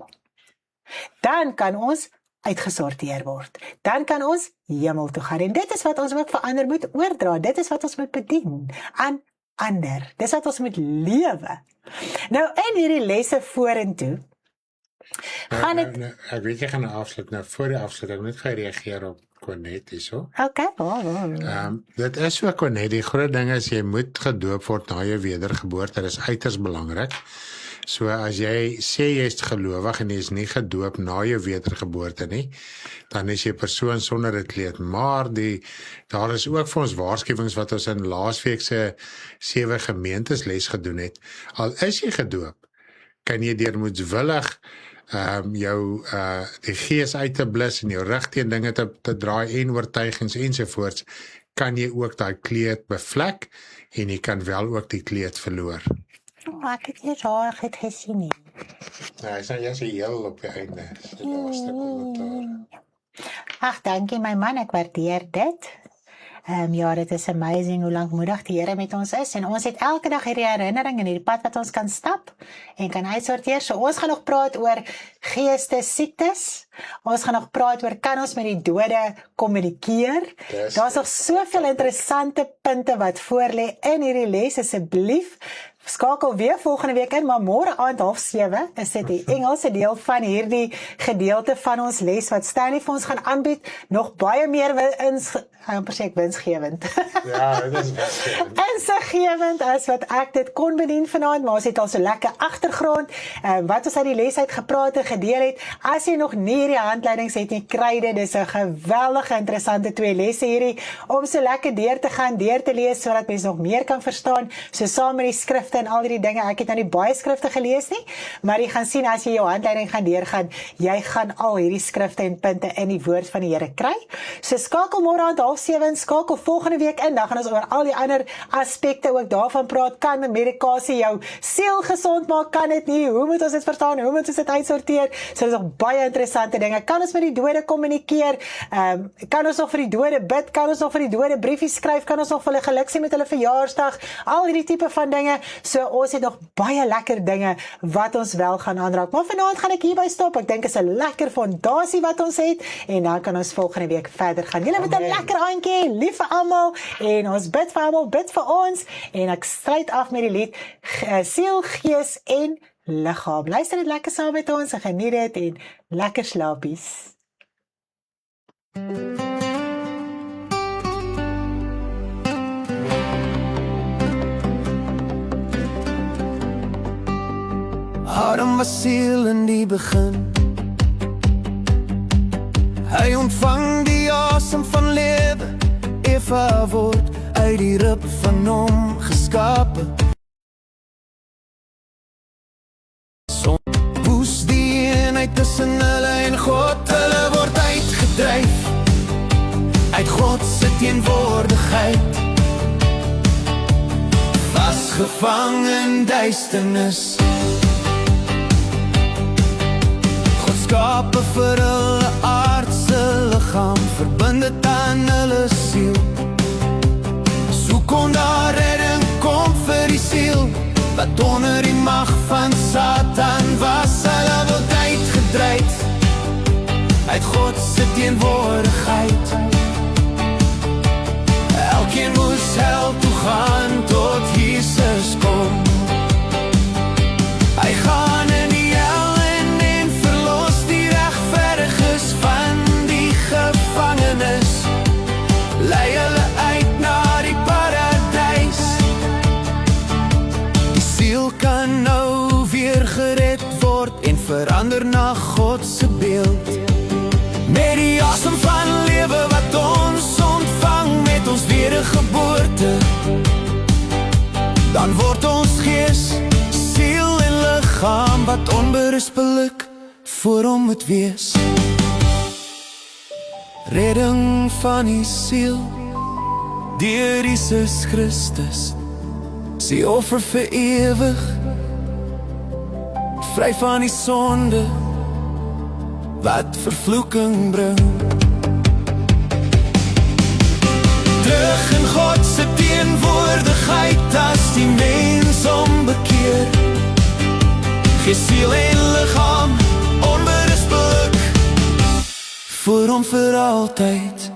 Dan kan ons uitgesorteer word. Dan kan ons hemel toe gaan. En dit is wat ons ook vir ander moet oordra. Dit is wat ons moet bedien aan ander. Dis wat ons moet lewe. Nou, in hierdie lesse vorentoe, gaan dit... Ek weet jy gaan afsluit. Nou, voor die afsluit, ek moet gereageer op Cornet hierso. Okay. Dit is so, Cornet, die groot ding is, jy moet gedoop word na jou wedergeboorte. Dit is uiters belangrik. So as jy sê jy is gelowig en jy is nie gedoop na jou wedergeboorte nie, dan is jy persoon sonder 'n kleed. Maar daar is ook vir ons waarskuwings wat ons in laasweek se 7 gemeentes les gedoen het. Al is jy gedoop, kan jy deur moedswillig die gees uit te blus en jou rig teen dinge te draai en oortuigings ensovoorts, kan jy ook daai kleed bevlek en jy kan wel ook die kleed verloor. Ek het nie raar gesien nie. Nou, jy is heel op die einde. Die laaste kommentaar. Ag, dankie my man, ek waardeer dit. Ja, dit is amazing hoe lankmoedig die Here met ons is, en ons het elke dag hierdie herinnering en hierdie pad wat ons kan stap en kan uitsorteer. So ons gaan nog praat oor geestesiektes, ons gaan nog praat oor, kan ons met die dode kommunikeer? Daar's nog soveel interessante punte wat voorlê in hierdie les, asseblief. Skakel weer volgende week in, maar môre aand 6:30 is dit die Engelse deel van hierdie gedeelte van ons les wat Stanley vir ons gaan aanbied. Nog baie meer winsgewend. Ja, dit is winsgewend. Insiggewend as wat ek dit kon bedien vanaand, maar ons het al so lekker agtergrond, wat ons uit die les uit gepraat en gedeel het. As jy nog nie hierdie handleidings het nie, kry dit. Dis 'n geweldige interessante 2 lesse hierdie, om so lekker deur te gaan, deur te lees, sodat mens nog meer kan verstaan, so saam met die skrifte en al die dinge. Ek het nou nie baie skrifte gelees nie, maar jy gaan sien as jy jou handleiding gaan deurgaan, jy gaan al hierdie skrifte en punte in die woord van die Here kry. So skakel môre aand 6:30, skakel volgende week in, dan gaan ons oor al die ander aspekte ook daarvan praat. Kan medikasie jou siel gesond maak, kan dit nie? Hoe moet ons dit verstaan? Hoe moet ons dit uitsorteer? So dis nog baie interessante dinge. Kan ons met die dode kommunikeer? Kan ons nog vir die dode bid? Kan ons nog vir die dode briefies skryf? Kan ons nog vir hulle geluk sê met hulle verjaarsdag? Al hierdie tipe van dinge. So ons het nog baie lekker dinge wat ons wel gaan aanraak. Maar vanaand gaan ek hierby stop. Ek dink is 'n lekker fondasie wat ons het, en dan kan ons volgende week verder gaan. Julle met 'n lekker aandjie, lief vir almal, en ons bid vir almal, bid vir ons, en ek sluit af met die lied Siel, Gees en liggaam. Luister dit lekker saam met ons en geniet dit en lekker slaapies. Adam was siel in die begin. Hy ontvang die asem van lewe. Eva word uit die rib van hom geskape. Son woes die eenheid tussen hulle en God. Hulle word uitgedryf uit God se teenwoordigheid. Vasgevang in duisternis. God skape vir hulle aardse liggaam, verbind dit aan hulle siel. So kon daar redding kom vir die siel, wat onder die mag van Satan was. Hulle word uitgedryf uit God se teenwoordigheid. Elkeen moes hel toe gaan tot Jesus kom. Hy gaan in die hel en verlos die regverdiges van die gevangenis. Lei hulle uit na die paradijs. Die siel kan nou weer gered word en verander na God se beeld. Met die asem van lewe wat ons ontvang met ons wedergeboorte, dan word ons gees, siel en liggaam wat onberispelik voor hom moet wees. Redding van die siel deur Jesus Christus, sy offer vir ewig, vry van die sonde wat vervloeking bring. Terug in God se teenwoordigheid as die mens ombekeer. Gees, siel en liggaam onberispelik voor hom vir altyd.